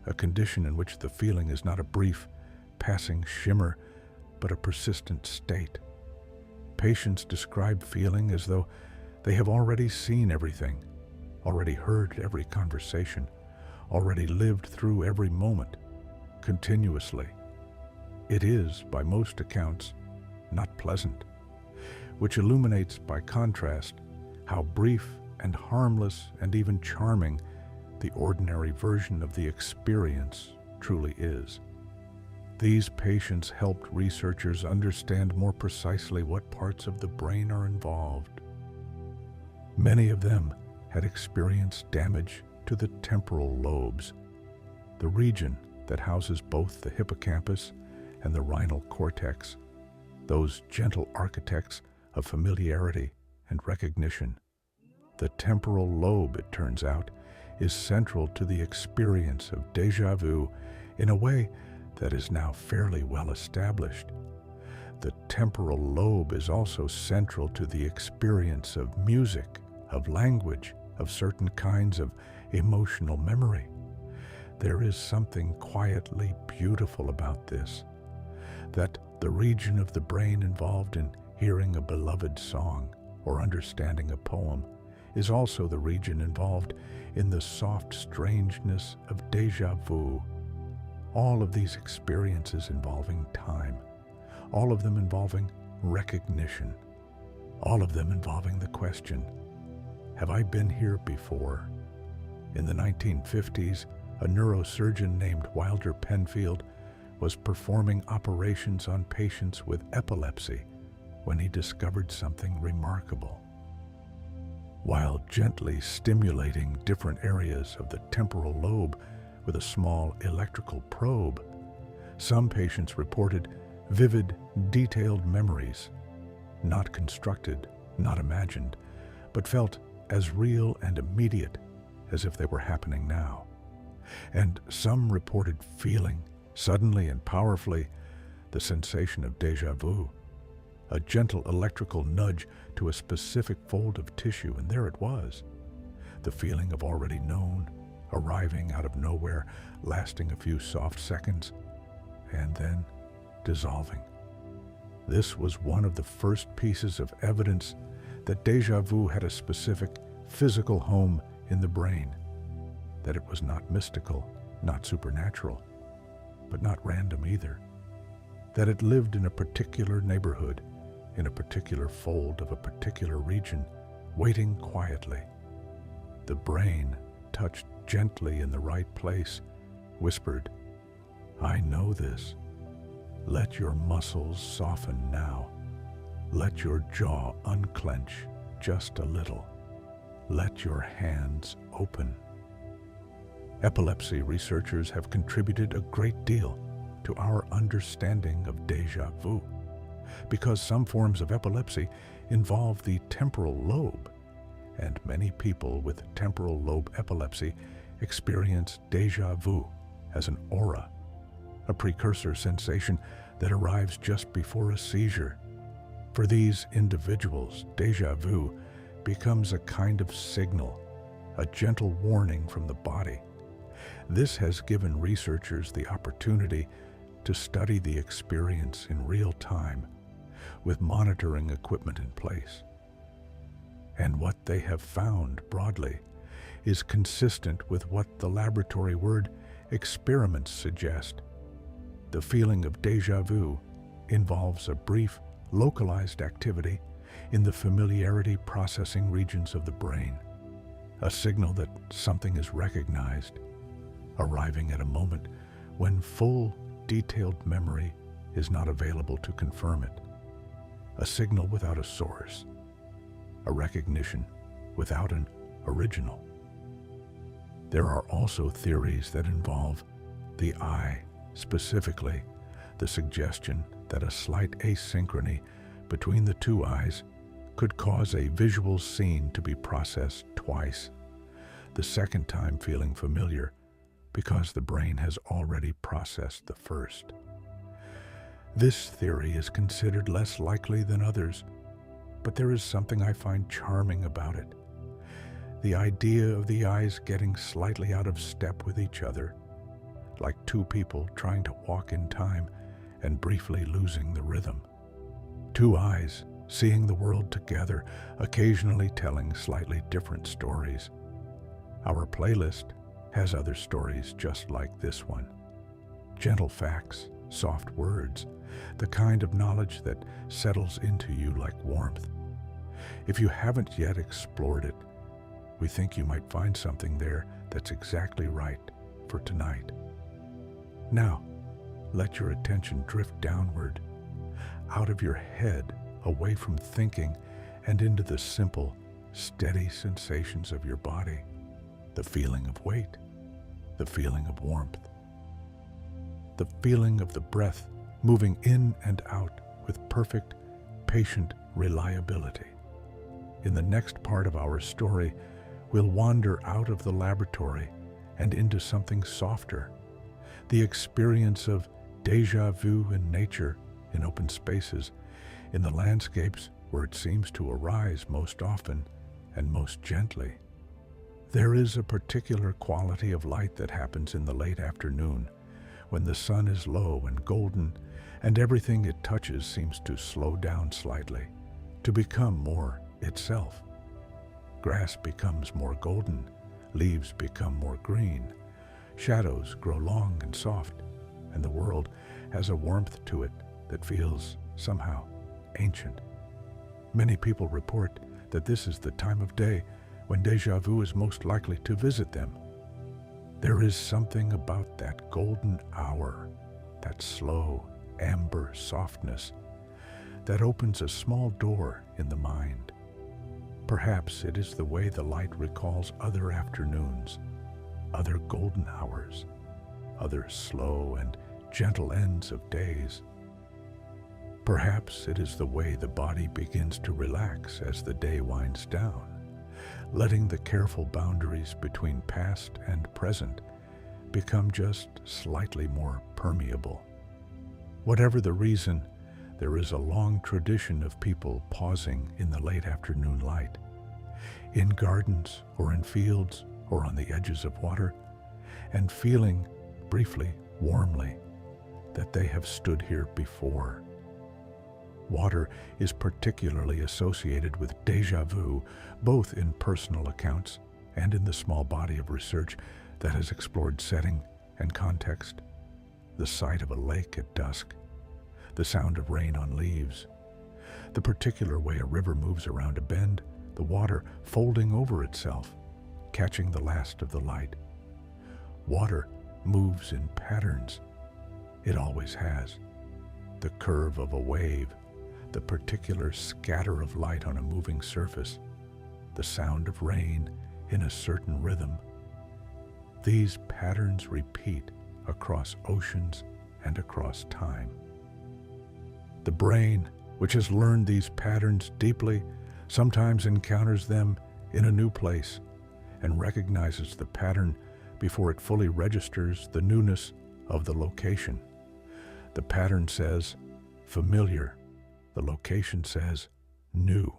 a condition in which the feeling is not a brief, passing shimmer, but a persistent state. Patients describe feeling as though they have already seen everything, already heard every conversation, already lived through every moment, continuously. It is, by most accounts, not pleasant, which illuminates by contrast how brief and harmless and even charming the ordinary version of the experience truly is. These patients helped researchers understand more precisely what parts of the brain are involved. Many of them had experienced damage to the temporal lobes, the region that houses both the hippocampus and the rhinal cortex, those gentle architects of familiarity and recognition. The temporal lobe, it turns out, is central to the experience of déjà vu in a way that is now fairly well established. The temporal lobe is also central to the experience of music, of language, of certain kinds of emotional memory. There is something quietly beautiful about this, that the region of the brain involved in hearing a beloved song or understanding a poem is also the region involved in the soft strangeness of déjà vu. All of these experiences involving time, all of them involving recognition, all of them involving the question, have I been here before? In the 1950s, a neurosurgeon named Wilder Penfield was performing operations on patients with epilepsy when he discovered something remarkable. While gently stimulating different areas of the temporal lobe with a small electrical probe, some patients reported vivid, detailed memories, not constructed, not imagined, but felt as real and immediate as if they were happening now. and some reported feeling, suddenly and powerfully, the sensation of déjà vu, a gentle electrical nudge to a specific fold of tissue, and there it was, the feeling of already known, arriving out of nowhere, lasting a few soft seconds, and then dissolving. This was one of the first pieces of evidence that déjà vu had a specific physical home in the brain, that it was not mystical, not supernatural, but not random either, that it lived in a particular neighborhood, in a particular fold of a particular region, waiting quietly. The brain touched gently in the right place, whispered, "I know this. Let your muscles soften now. Let your jaw unclench just a little. Let your hands open." Epilepsy researchers have contributed a great deal to our understanding of déjà vu, because some forms of epilepsy involve the temporal lobe, and many people with temporal lobe epilepsy experience déjà vu as an aura, a precursor sensation that arrives just before a seizure. For these individuals, déjà vu becomes a kind of signal, a gentle warning from the body. This has given researchers the opportunity to study the experience in real time, with monitoring equipment in place. And what they have found broadly is consistent with what the laboratory word experiments suggest. The feeling of déjà vu involves a brief, localized activity in the familiarity processing regions of the brain, a signal that something is recognized, arriving at a moment when full, detailed memory is not available to confirm it, a signal without a source, a recognition without an original. There are also theories that involve the eye, specifically the suggestion that a slight asynchrony between the two eyes could cause a visual scene to be processed twice, the second time feeling familiar because the brain has already processed the first. This theory is considered less likely than others, but there is something I find charming about it. The idea of the eyes getting slightly out of step with each other, like two people trying to walk in time and briefly losing the rhythm. Two eyes seeing the world together, occasionally telling slightly different stories. Our playlist has other stories just like this one. Gentle facts, soft words, the kind of knowledge that settles into you like warmth. If you haven't yet explored it, we think you might find something there that's exactly right for tonight. Now, let your attention drift downward, out of your head, away from thinking, and into the simple, steady sensations of your body, the feeling of weight, the feeling of warmth, the feeling of the breath moving in and out with perfect, patient reliability. In the next part of our story, we'll wander out of the laboratory and into something softer, the experience of déjà vu in nature, in open spaces, in the landscapes where it seems to arise most often and most gently. There is a particular quality of light that happens in the late afternoon, when the sun is low and golden, and everything it touches seems to slow down slightly, to become more itself. Grass becomes more golden, leaves become more green, shadows grow long and soft, and the world has a warmth to it that feels somehow ancient. Many people report that this is the time of day when déjà vu is most likely to visit them. There is something about that golden hour, that slow, amber softness, that opens a small door in the mind. Perhaps it is the way the light recalls other afternoons, other golden hours, other slow and gentle ends of days. Perhaps it is the way the body begins to relax as the day winds down, letting the careful boundaries between past and present become just slightly more permeable. Whatever the reason, there is a long tradition of people pausing in the late afternoon light, in gardens or in fields or on the edges of water, and feeling, briefly, warmly, that they have stood here before. Water is particularly associated with déjà vu, both in personal accounts and in the small body of research that has explored setting and context. The sight of a lake at dusk, the sound of rain on leaves, the particular way a river moves around a bend, the water folding over itself, catching the last of the light. Water moves in patterns. It always has. The curve of a wave, the particular scatter of light on a moving surface, the sound of rain in a certain rhythm. These patterns repeat across oceans and across time. The brain, which has learned these patterns deeply, sometimes encounters them in a new place and recognizes the pattern before it fully registers the newness of the location. The pattern says familiar, the location says new.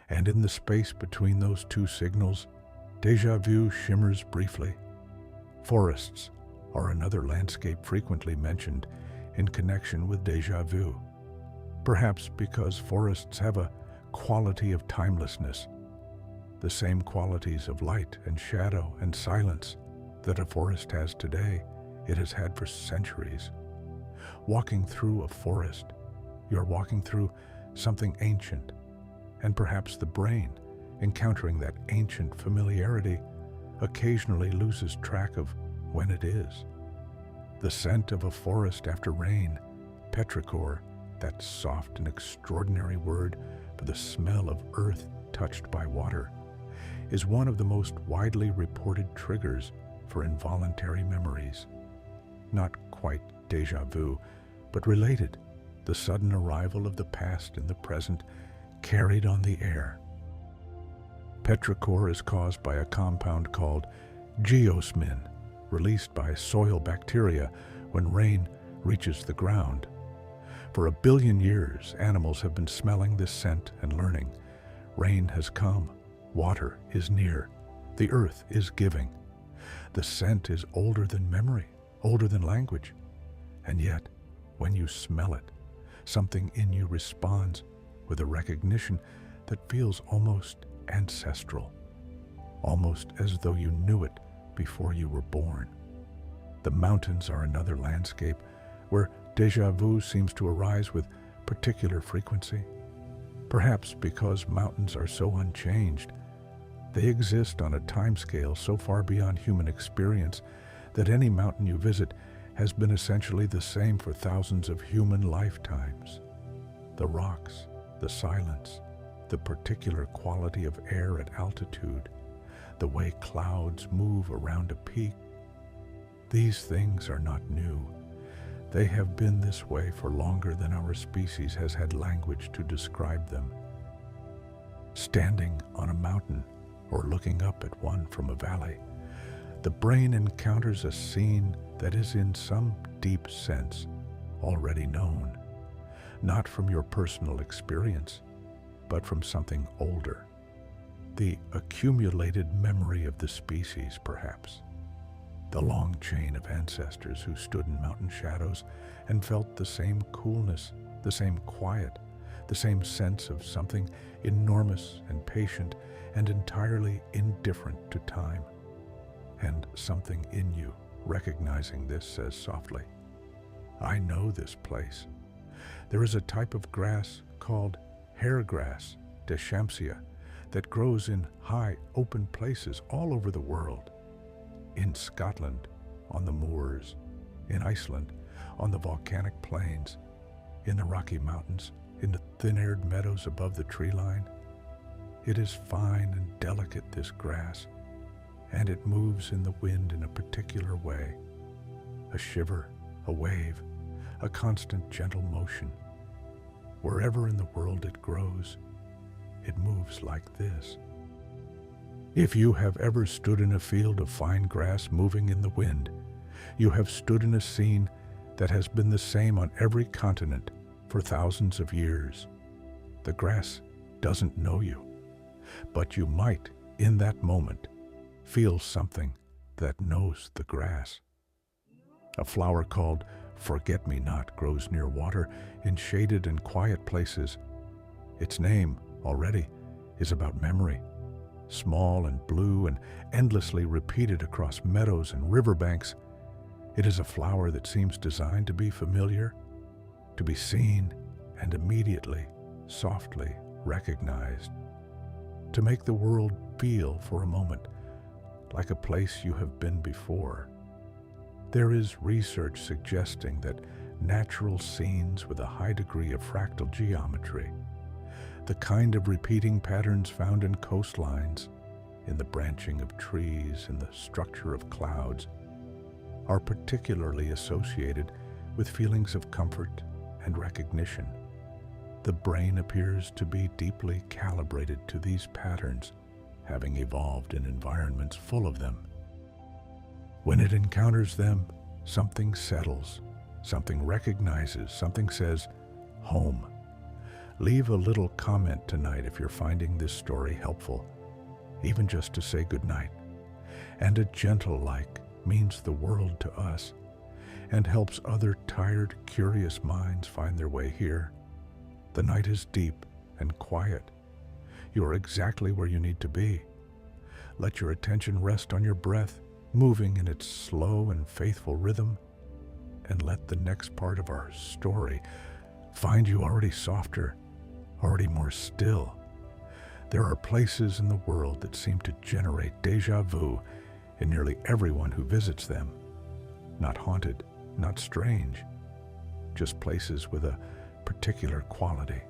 And in the space between those two signals, déjà vu shimmers briefly. Forests are another landscape frequently mentioned in connection with déjà vu, perhaps because forests have a quality of timelessness, the same qualities of light and shadow and silence that a forest has today, it has had for centuries. Walking through a forest, you're walking through something ancient, and perhaps the brain, encountering that ancient familiarity, occasionally loses track of when it is. The scent of a forest after rain, petrichor, that soft and extraordinary word for the smell of earth touched by water, is one of the most widely reported triggers for involuntary memories. Not quite déjà vu, but related, the sudden arrival of the past in the present, carried on the air. Petrichor is caused by a compound called geosmin, released by soil bacteria when rain reaches the ground. For 1 billion years, animals have been smelling this scent and learning. Rain has come, water is near, the earth is giving. The scent is older than memory, older than language. And yet, when you smell it, something in you responds with a recognition that feels almost ancestral, almost as though you knew it before you were born. The mountains are another landscape where déjà vu seems to arise with particular frequency. Perhaps because mountains are so unchanged, they exist on a timescale so far beyond human experience that any mountain you visit has been essentially the same for thousands of human lifetimes. The rocks, the silence, the particular quality of air at altitude, the way clouds move around a peak. These things are not new. They have been this way for longer than our species has had language to describe them. Standing on a mountain or looking up at one from a valley, the brain encounters a scene that is in some deep sense already known, not from your personal experience, but from something older, the accumulated memory of the species, perhaps. The long chain of ancestors who stood in mountain shadows and felt the same coolness, the same quiet, the same sense of something enormous and patient and entirely indifferent to time. And something in you, recognizing this, says softly, I know this place. There is a type of grass called hairgrass, Deja, that grows in high, open places all over the world. In Scotland, on the moors, in Iceland, on the volcanic plains, in the Rocky Mountains, in the thin-aired meadows above the tree line. It is fine and delicate, this grass, and it moves in the wind in a particular way. A shiver, a wave, a constant gentle motion. Wherever in the world it grows, it moves like this. If you have ever stood in a field of fine grass moving in the wind, You have stood in a scene that has been the same on every continent for thousands of years. The grass doesn't know you, but you might, in that moment, feel something that knows the grass. A flower called forget-me-not grows near water in shaded and quiet places. Its name, already, is about memory, small and blue and endlessly repeated across meadows and riverbanks. It is a flower that seems designed to be familiar, to be seen and immediately, softly recognized, to make the world feel for a moment like a place you have been before. There is research suggesting that natural scenes with a high degree of fractal geometry, the kind of repeating patterns found in coastlines, in the branching of trees, in the structure of clouds, are particularly associated with feelings of comfort and recognition. The brain appears to be deeply calibrated to these patterns, having evolved in environments full of them. When it encounters them, something settles, something recognizes, something says, home. Leave a little comment tonight if you're finding this story helpful, even just to say goodnight. And a gentle like means the world to us and helps other tired, curious minds find their way here. The night is deep and quiet. You are exactly where you need to be. Let your attention rest on your breath, moving in its slow and faithful rhythm, and let the next part of our story find you already softer, already more still. There are places in the world that seem to generate déjà vu in nearly everyone who visits them. Not haunted, not strange, just places with a particular quality,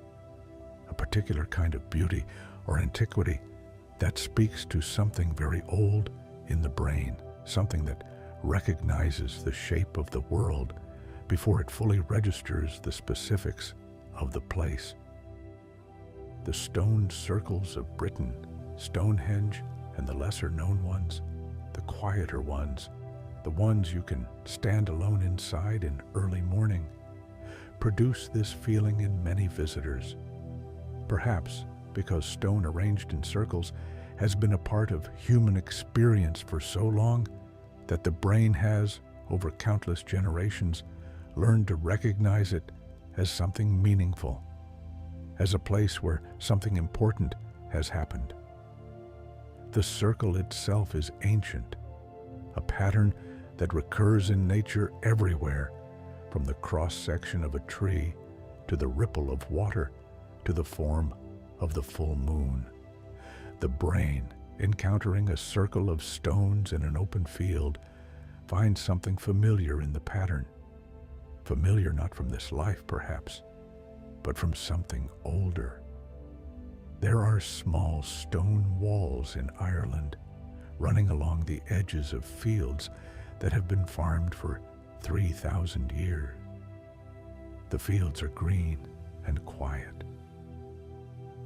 a particular kind of beauty or antiquity that speaks to something very old in the brain, something that recognizes the shape of the world before it fully registers the specifics of the place. The stone circles of Britain, Stonehenge, and the lesser-known ones, the quieter ones, the ones you can stand alone inside in early morning, produce this feeling in many visitors. Perhaps because stone arranged in circles has been a part of human experience for so long that the brain has, over countless generations, learned to recognize it as something meaningful, as a place where something important has happened. The circle itself is ancient, a pattern that recurs in nature everywhere, from the cross-section of a tree to the ripple of water to the form of the full moon. The brain, encountering a circle of stones in an open field, finds something familiar in the pattern. Familiar not from this life, perhaps, but from something older. There are small stone walls in Ireland, running along the edges of fields that have been farmed for 3,000 years. The fields are green and quiet.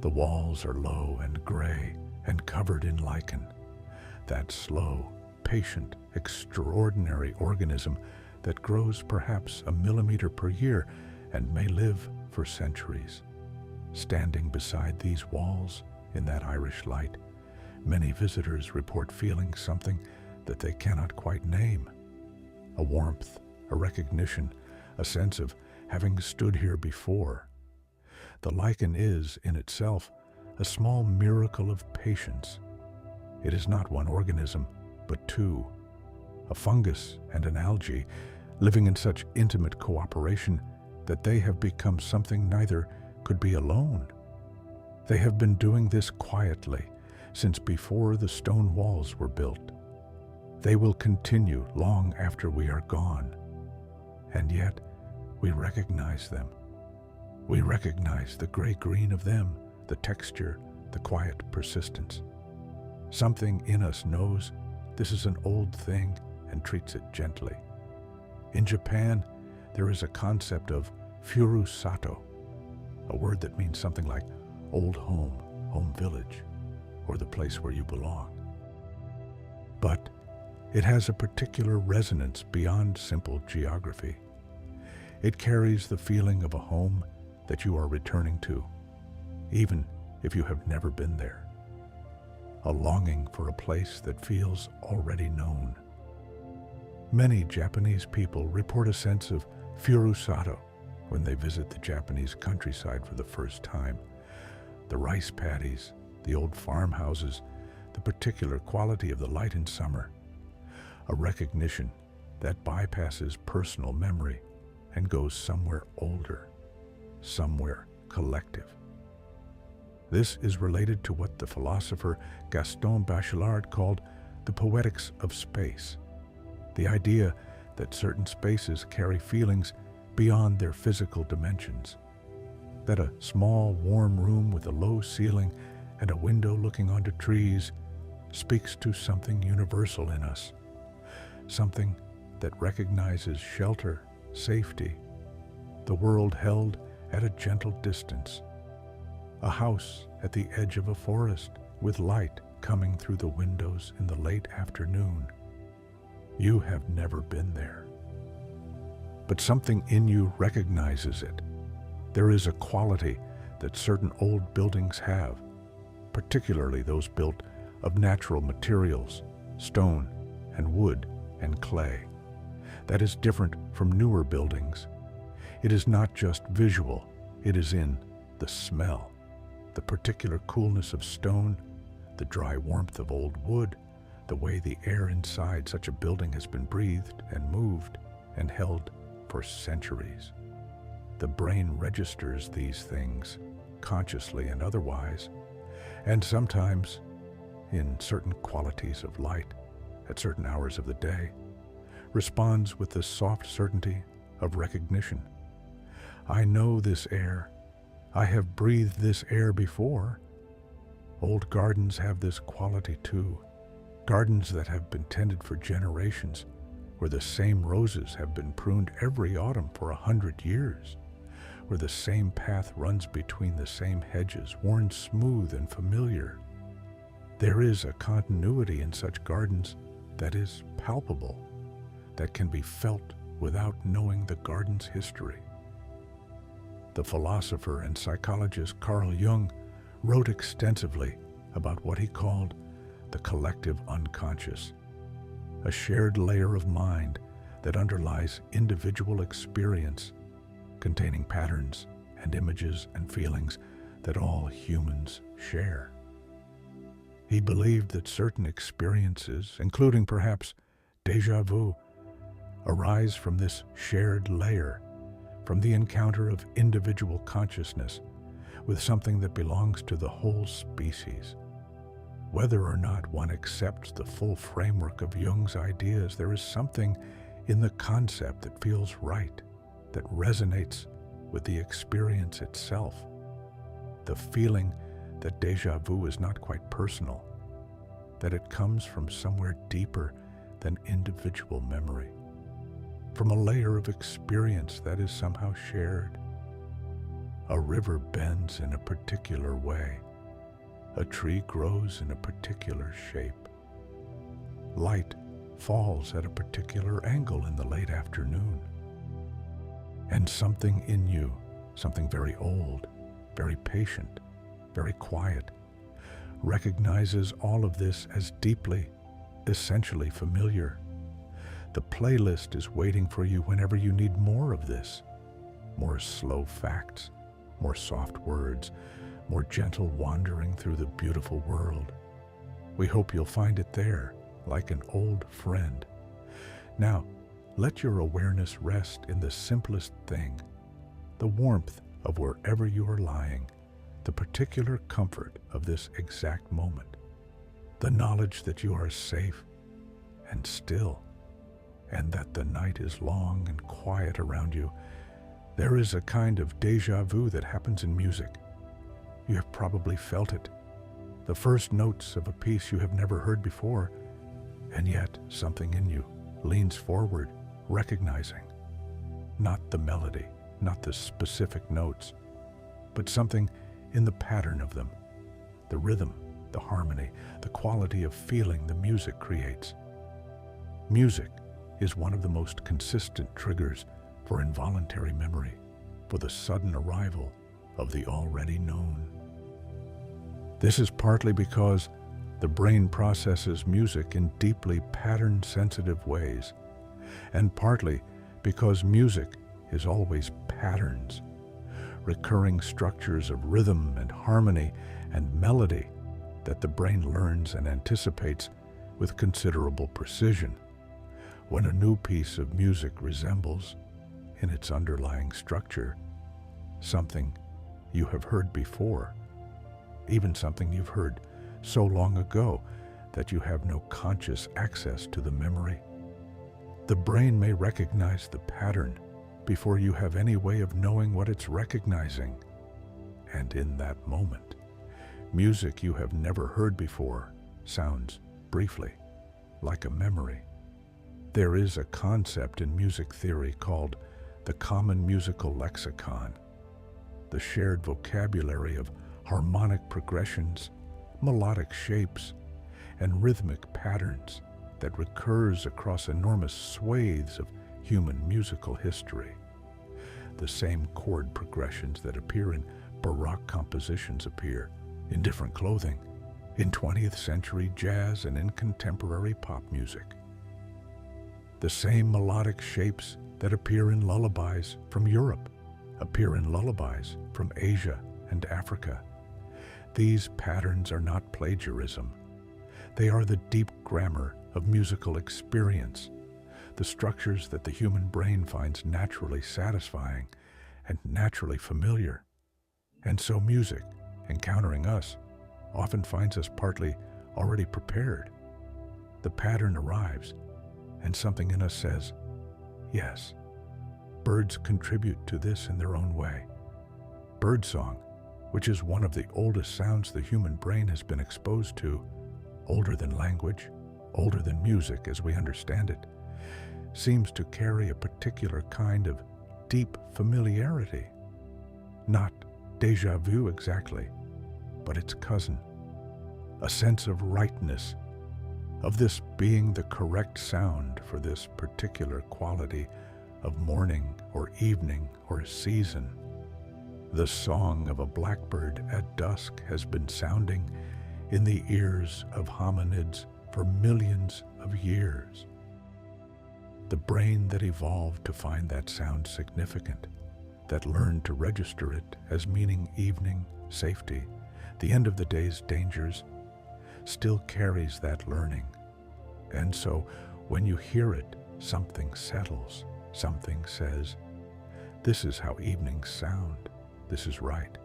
The walls are low and gray and covered in lichen, that slow, patient, extraordinary organism that grows perhaps a millimeter per year and may live for centuries. Standing beside these walls in that Irish light, many visitors report feeling something that they cannot quite name. A warmth, a recognition, a sense of having stood here before. The lichen is, in itself, a small miracle of patience. It is not one organism, but two. A fungus and an algae living in such intimate cooperation that they have become something neither could be alone. They have been doing this quietly since before the stone walls were built. They will continue long after we are gone. And yet, we recognize them. We recognize the gray-green of them, the texture, the quiet persistence. Something in us knows this is an old thing and treats it gently. In Japan, there is a concept of furusato, a word that means something like old home, home village, or the place where you belong. But It has a particular resonance beyond simple geography. It carries the feeling of a home that you are returning to, even if you have never been there. A longing for a place that feels already known. Many Japanese people report a sense of furusato when they visit the Japanese countryside for the first time. The rice paddies, the old farmhouses, the particular quality of the light in summer. A recognition that bypasses personal memory and goes somewhere older, somewhere collective. This is related to what the philosopher Gaston Bachelard called the poetics of space. The idea that certain spaces carry feelings beyond their physical dimensions. That a small, warm room with a low ceiling and a window looking onto trees speaks to something universal in us. Something that recognizes shelter, safety, the world held at a gentle distance. A house at the edge of a forest with light coming through the windows in the late afternoon. You have never been there, but something in you recognizes it. There is a quality that certain old buildings have, particularly those built of natural materials, stone and wood and clay, that is different from newer buildings. It is not just visual, it is in the smell, the particular coolness of stone, the dry warmth of old wood, the way the air inside such a building has been breathed and moved and held for centuries. The brain registers these things, consciously and otherwise, and sometimes, in certain qualities of light, at certain hours of the day, responds with the soft certainty of recognition. I know this air. I have breathed this air before. Old gardens have this quality too. Gardens that have been tended for generations, where the same roses have been pruned every autumn for 100 years, where the same path runs between the same hedges, worn smooth and familiar. There is a continuity in such gardens that is palpable, that can be felt without knowing the garden's history. The philosopher and psychologist Carl Jung wrote extensively about what he called the collective unconscious, a shared layer of mind that underlies individual experience, containing patterns and images and feelings that all humans share. He believed that certain experiences, including perhaps déjà vu, arise from this shared layer, from the encounter of individual consciousness with something that belongs to the whole species. Whether or not one accepts the full framework of Jung's ideas, there is something in the concept that feels right, that resonates with the experience itself. The feeling that déjà vu is not quite personal, that it comes from somewhere deeper than individual memory, from a layer of experience that is somehow shared. A river bends in a particular way. A tree grows in a particular shape. Light falls at a particular angle in the late afternoon. And something in you, something very old, very patient, very quiet, recognizes all of this as deeply, essentially familiar. The playlist is waiting for you whenever you need more of this. More slow facts, more soft words, more gentle wandering through the beautiful world. We hope you'll find it there, like an old friend. Now, let your awareness rest in the simplest thing, the warmth of wherever you are lying, the particular comfort of this exact moment, the knowledge that you are safe and still, and that the night is long and quiet around you. There is a kind of déjà vu that happens in music. You have probably felt it. The first notes of a piece you have never heard before, and yet something in you leans forward, recognizing not the melody, not the specific notes, but something in the pattern of them, the rhythm, the harmony, the quality of feeling the music creates. Music is one of the most consistent triggers for involuntary memory, for the sudden arrival of the already known. This is partly because the brain processes music in deeply pattern-sensitive ways, and partly because music is always patterns, recurring structures of rhythm and harmony and melody that the brain learns and anticipates with considerable precision. When a new piece of music resembles, in its underlying structure, something you have heard before, even something you've heard so long ago that you have no conscious access to the memory, the brain may recognize the pattern before you have any way of knowing what it's recognizing. And in that moment, music you have never heard before sounds, briefly, like a memory. There is a concept in music theory called the common musical lexicon, the shared vocabulary of harmonic progressions, melodic shapes, and rhythmic patterns that recurs across enormous swathes of human musical history. The same chord progressions that appear in Baroque compositions appear in different clothing in 20th century jazz and in contemporary pop music. The same melodic shapes that appear in lullabies from Europe appear in lullabies from Asia and Africa. These patterns are not plagiarism. They are the deep grammar of musical experience, the structures that the human brain finds naturally satisfying and naturally familiar. And so music, encountering us, often finds us partly already prepared. The pattern arrives, and something in us says, yes. Birds contribute to this in their own way. Birdsong, which is one of the oldest sounds the human brain has been exposed to, older than language, older than music as we understand it, seems to carry a particular kind of deep familiarity. Not déjà vu exactly, but its cousin. A sense of rightness, of this being the correct sound for this particular quality of morning or evening or season. The song of a blackbird at dusk has been sounding in the ears of hominids for millions of years. The brain that evolved to find that sound significant, that learned to register it as meaning evening, safety, the end of the day's dangers, still carries that learning. And so when you hear it, something settles, something says, this is how evenings sound, this is right.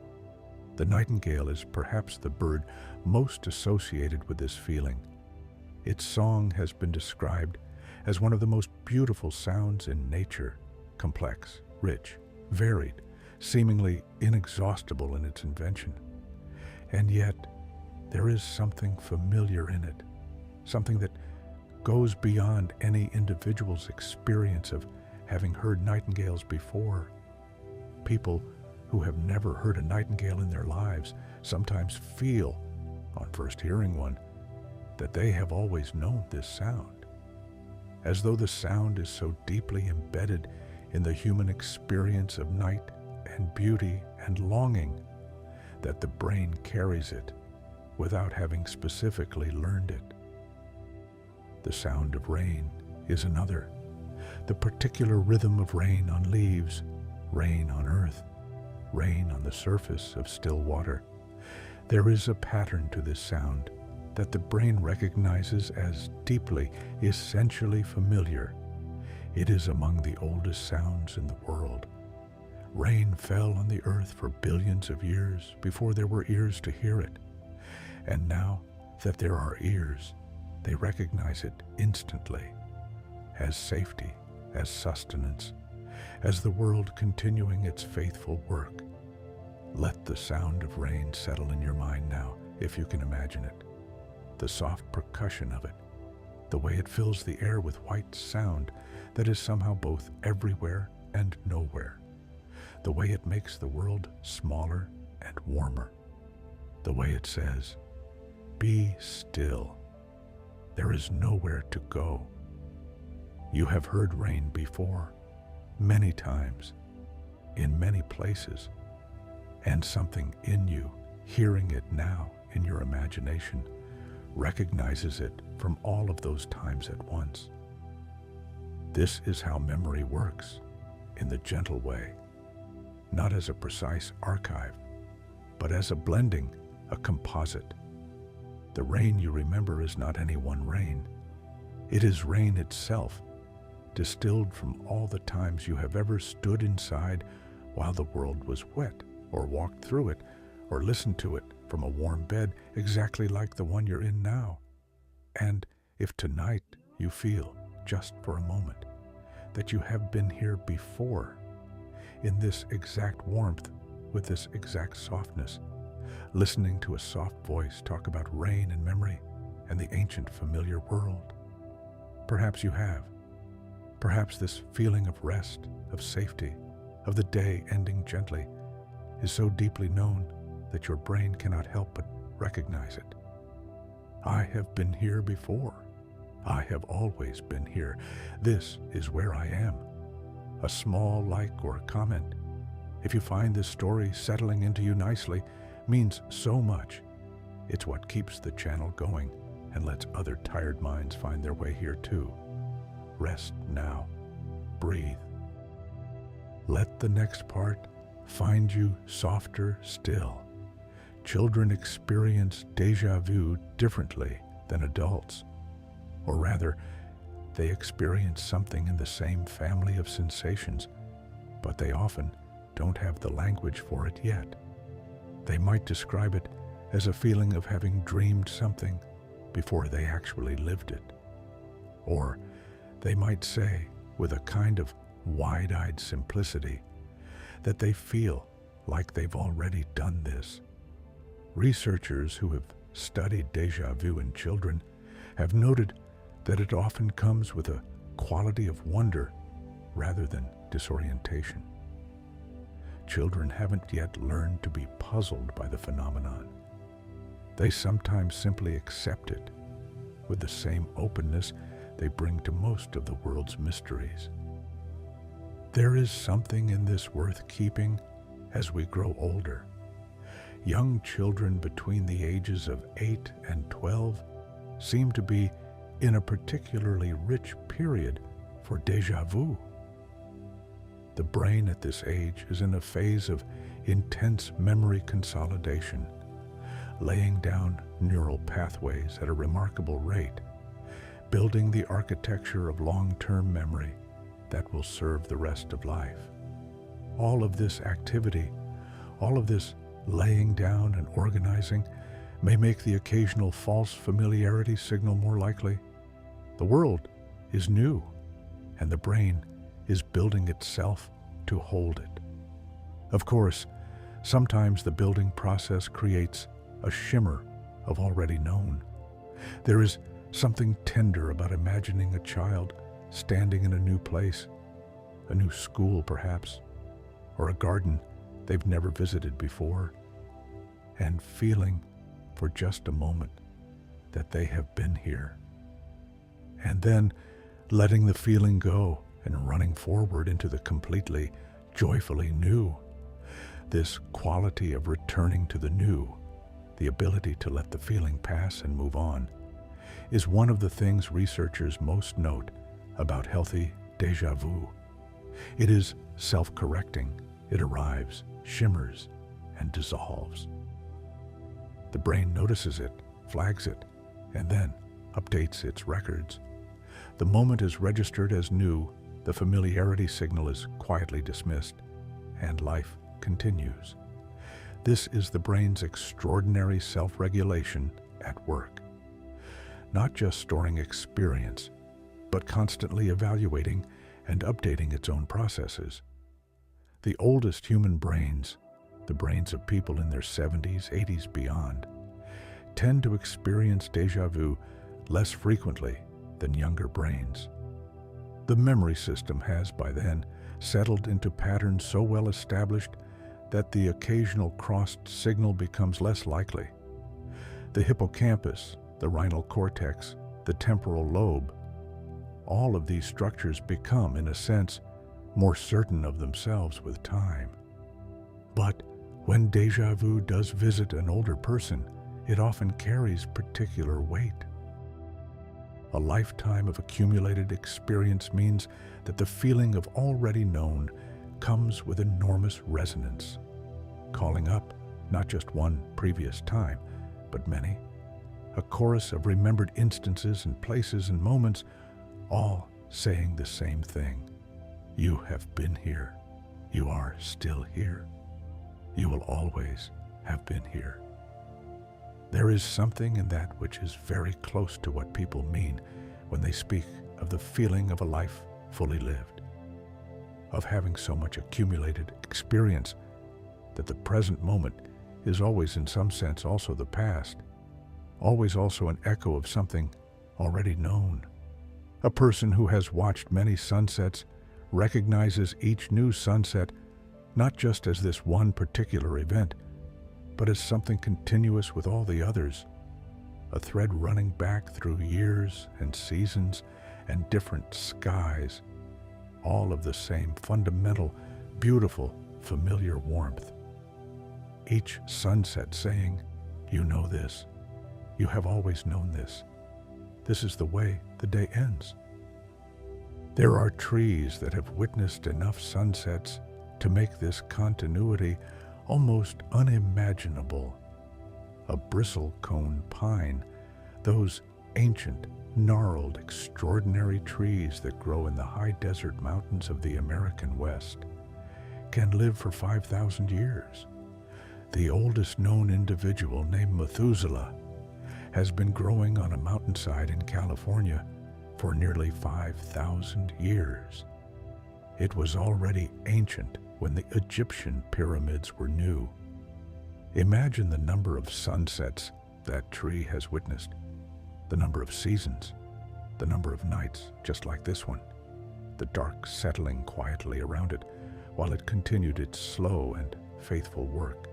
The nightingale is perhaps the bird most associated with this feeling. Its song has been described as one of the most beautiful sounds in nature, complex, rich, varied, seemingly inexhaustible in its invention. And yet, there is something familiar in it, something that goes beyond any individual's experience of having heard nightingales before. People who have never heard a nightingale in their lives sometimes feel, on first hearing one, that they have always known this sound, as though the sound is so deeply embedded in the human experience of night and beauty and longing that the brain carries it without having specifically learned it. The sound of rain is another, the particular rhythm of rain on leaves, rain on earth, rain on the surface of still water. There is a pattern to this sound that the brain recognizes as deeply, essentially familiar. It is among the oldest sounds in the world. Rain fell on the earth for billions of years before there were ears to hear it. And now that there are ears, they recognize it instantly as safety, as sustenance, as the world continuing its faithful work. Let the sound of rain settle in your mind now, if you can imagine it. The soft percussion of it, the way it fills the air with white sound that is somehow both everywhere and nowhere, the way it makes the world smaller and warmer, the way it says, "Be still. There is nowhere to go. You have heard rain before, many times, in many places, and something in you, hearing it now in your imagination, recognizes it from all of those times at once. This is how memory works, in the gentle way, not as a precise archive, but as a blending, a composite. The rain you remember is not any one rain. It is rain itself, distilled from all the times you have ever stood inside while the world was wet, or walked through it, or listened to it from a warm bed exactly like the one you're in now. And if tonight you feel, just for a moment, that you have been here before, in this exact warmth, with this exact softness, listening to a soft voice talk about rain and memory and the ancient familiar world. Perhaps you have. Perhaps this feeling of rest, of safety, of the day ending gently, is so deeply known that your brain cannot help but recognize it. I have been here before. I have always been here. This is where I am. A small like or comment, if you find this story settling into you nicely, means so much. It's what keeps the channel going and lets other tired minds find their way here too. Rest now. Breathe. Let the next part find you softer still. Children experience déjà vu differently than adults. Or rather, they experience something in the same family of sensations, but they often don't have the language for it yet. They might describe it as a feeling of having dreamed something before they actually lived it. Or they might say, with a kind of wide-eyed simplicity, that they feel like they've already done this. Researchers who have studied déjà vu in children have noted that it often comes with a quality of wonder rather than disorientation. Children haven't yet learned to be puzzled by the phenomenon. They sometimes simply accept it with the same openness they bring to most of the world's mysteries. There is something in this worth keeping as we grow older. Young children between the ages of 8 and 12 seem to be in a particularly rich period for déjà vu. The brain at this age is in a phase of intense memory consolidation, laying down neural pathways at a remarkable rate, building the architecture of long-term memory that will serve the rest of life. All of this activity, all of this laying down and organizing, may make the occasional false familiarity signal more likely. The world is new, and the brain is building itself to hold it. Of course, sometimes the building process creates a shimmer of already known. There is something tender about imagining a child standing in a new place, a new school perhaps, or a garden they've never visited before, and feeling for just a moment that they have been here. And then letting the feeling go and running forward into the completely, joyfully new. This quality of returning to the new, the ability to let the feeling pass and move on, is one of the things researchers most note about healthy déjà vu. It is self-correcting. It arrives, shimmers, and dissolves. The brain notices it, flags it, and then updates its records. The moment is registered as new, the familiarity signal is quietly dismissed, and life continues. This is the brain's extraordinary self-regulation at work. Not just storing experience, but constantly evaluating and updating its own processes. The oldest human brains, the brains of people in their 70s, 80s, beyond, tend to experience déjà vu less frequently than younger brains. The memory system has, by then, settled into patterns so well established that the occasional crossed signal becomes less likely. The hippocampus, the rhinal cortex, the temporal lobe, all of these structures become, in a sense, more certain of themselves with time. But when déjà vu does visit an older person, it often carries particular weight. A lifetime of accumulated experience means that the feeling of already known comes with enormous resonance, calling up not just one previous time, but many, a chorus of remembered instances and places and moments, all saying the same thing. You have been here. You are still here. You will always have been here. There is something in that which is very close to what people mean when they speak of the feeling of a life fully lived, of having so much accumulated experience that the present moment is always in some sense also the past, always also an echo of something already known. A person who has watched many sunsets recognizes each new sunset not just as this one particular event, but as something continuous with all the others, a thread running back through years and seasons and different skies, all of the same fundamental, beautiful, familiar warmth. Each sunset saying, you know this, you have always known this. This is the way the day ends. There are trees that have witnessed enough sunsets to make this continuity almost unimaginable. A bristlecone pine, those ancient, gnarled, extraordinary trees that grow in the high desert mountains of the American West, can live for 5,000 years. The oldest known individual, named Methuselah, has been growing on a mountainside in California for nearly 5,000 years. It was already ancient when the Egyptian pyramids were new. Imagine the number of sunsets that tree has witnessed, the number of seasons, the number of nights just like this one, the dark settling quietly around it while it continued its slow and faithful work.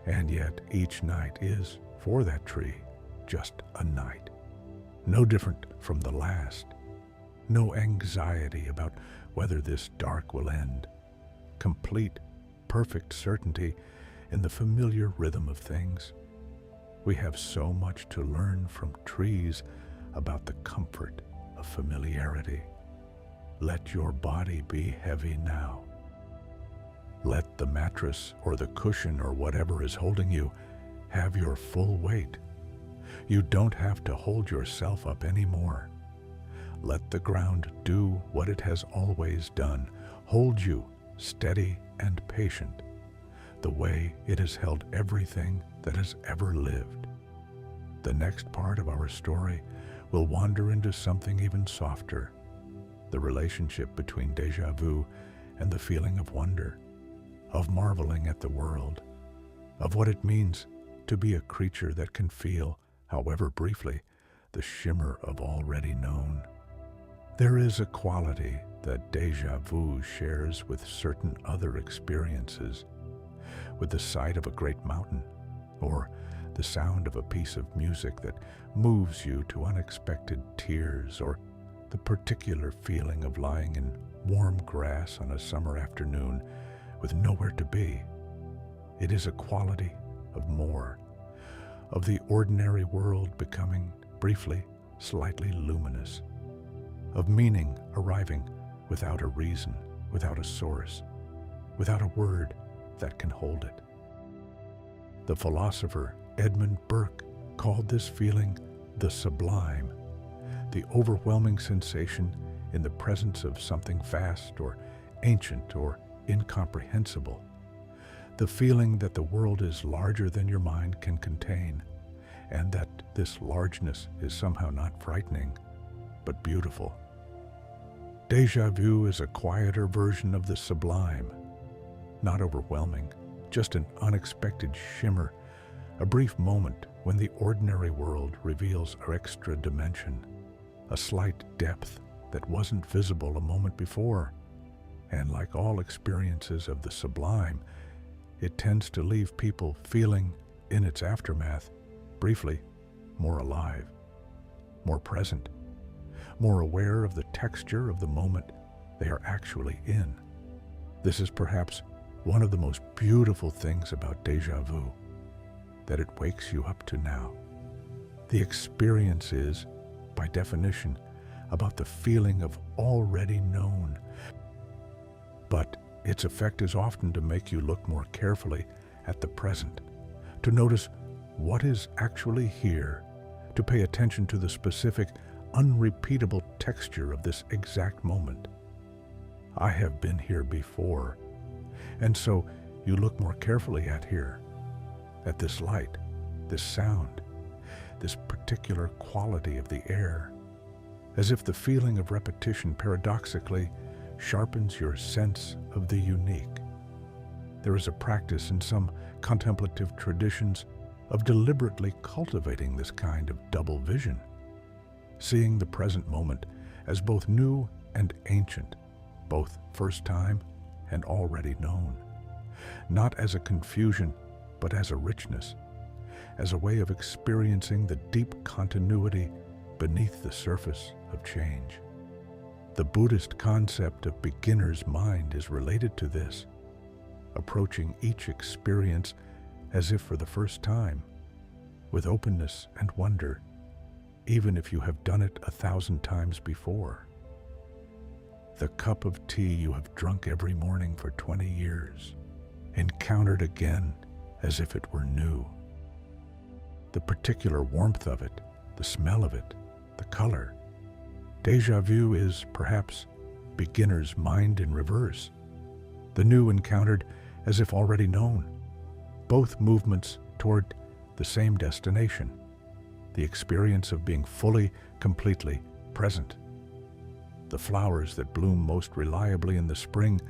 And yet each night is, for that tree, just a night, no different from the last. No anxiety about whether this dark will end. Complete, perfect certainty in the familiar rhythm of things. We have so much to learn from trees about the comfort of familiarity. Let your body be heavy now. Let the mattress or the cushion or whatever is holding you have your full weight. You don't have to hold yourself up anymore. Let the ground do what it has always done, hold you steady and patient, the way it has held everything that has ever lived. The next part of our story will wander into something even softer, the relationship between déjà vu and the feeling of wonder, of marveling at the world, of what it means to be a creature that can feel, however briefly, the shimmer of already known. There is a quality that déjà vu shares with certain other experiences, with the sight of a great mountain, or the sound of a piece of music that moves you to unexpected tears, or the particular feeling of lying in warm grass on a summer afternoon with nowhere to be. It is a quality of more, of the ordinary world becoming, briefly, slightly luminous, of meaning arriving without a reason, without a source, without a word that can hold it. The philosopher Edmund Burke called this feeling the sublime, the overwhelming sensation in the presence of something vast or ancient or incomprehensible, the feeling that the world is larger than your mind can contain, and that this largeness is somehow not frightening, but beautiful. Déjà vu is a quieter version of the sublime, not overwhelming, just an unexpected shimmer, a brief moment when the ordinary world reveals an extra dimension, a slight depth that wasn't visible a moment before. And like all experiences of the sublime, it tends to leave people feeling, in its aftermath, briefly, more alive, more present, more aware of the texture of the moment they are actually in. This is perhaps one of the most beautiful things about déjà vu, that it wakes you up to now. The experience is, by definition, about the feeling of already known, but its effect is often to make you look more carefully at the present, to notice what is actually here, to pay attention to the specific, unrepeatable texture of this exact moment. I have been here before, and so you look more carefully at here, at this light, this sound, this particular quality of the air, as if the feeling of repetition paradoxically sharpens your sense of the unique. There is a practice in some contemplative traditions of deliberately cultivating this kind of double vision, seeing the present moment as both new and ancient, both first time and already known, not as a confusion, but as a richness, as a way of experiencing the deep continuity beneath the surface of change. The Buddhist concept of beginner's mind is related to this, approaching each experience as if for the first time, with openness and wonder, even if you have done it 1,000 times before. The cup of tea you have drunk every morning for 20 years, encountered again as if it were new. The particular warmth of it, the smell of it, the color. Déjà vu is, perhaps, beginner's mind in reverse, the new encountered as if already known, both movements toward the same destination, the experience of being fully, completely present. The flowers that bloom most reliably in the spring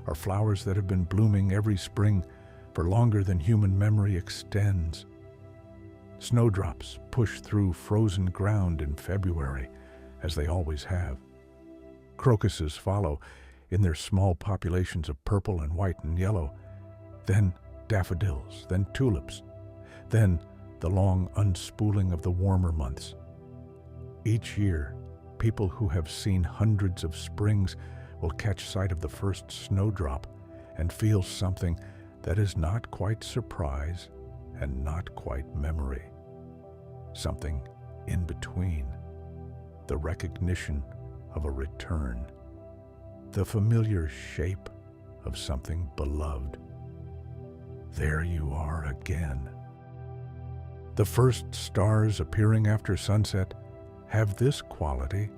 are flowers that have been blooming every spring for longer than human memory extends. Snowdrops push through frozen ground in February, as they always have. Crocuses follow in their small populations of purple and white and yellow, then daffodils, then tulips, then the long unspooling of the warmer months. Each year, people who have seen hundreds of springs will catch sight of the first snowdrop and feel something that is not quite surprise and not quite memory. Something in between, the recognition of a return, the familiar shape of something beloved. There you are again. The first stars appearing after sunset have this quality,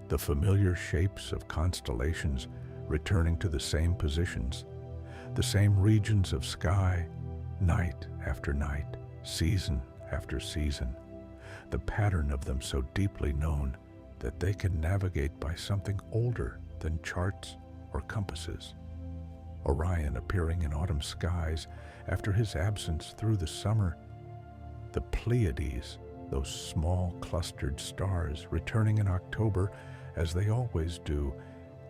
the familiar shapes of constellations returning to the same positions, the same regions of sky, night after night, season after season, the pattern of them so deeply known that they can navigate by something older than charts or compasses. Orion appearing in autumn skies after his absence through the summer, the Pleiades, those small clustered stars returning in October as they always do,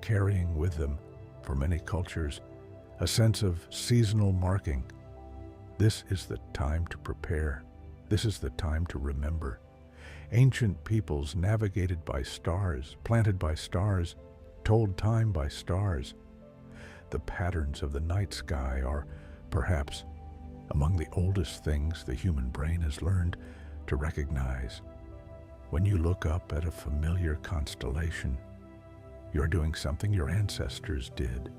carrying with them, for many cultures, a sense of seasonal marking. This is the time to prepare. This is the time to remember. Ancient peoples navigated by stars, planted by stars, told time by stars. The patterns of the night sky are, perhaps, among the oldest things the human brain has learned to recognize. When you look up at a familiar constellation, you're doing something your ancestors did,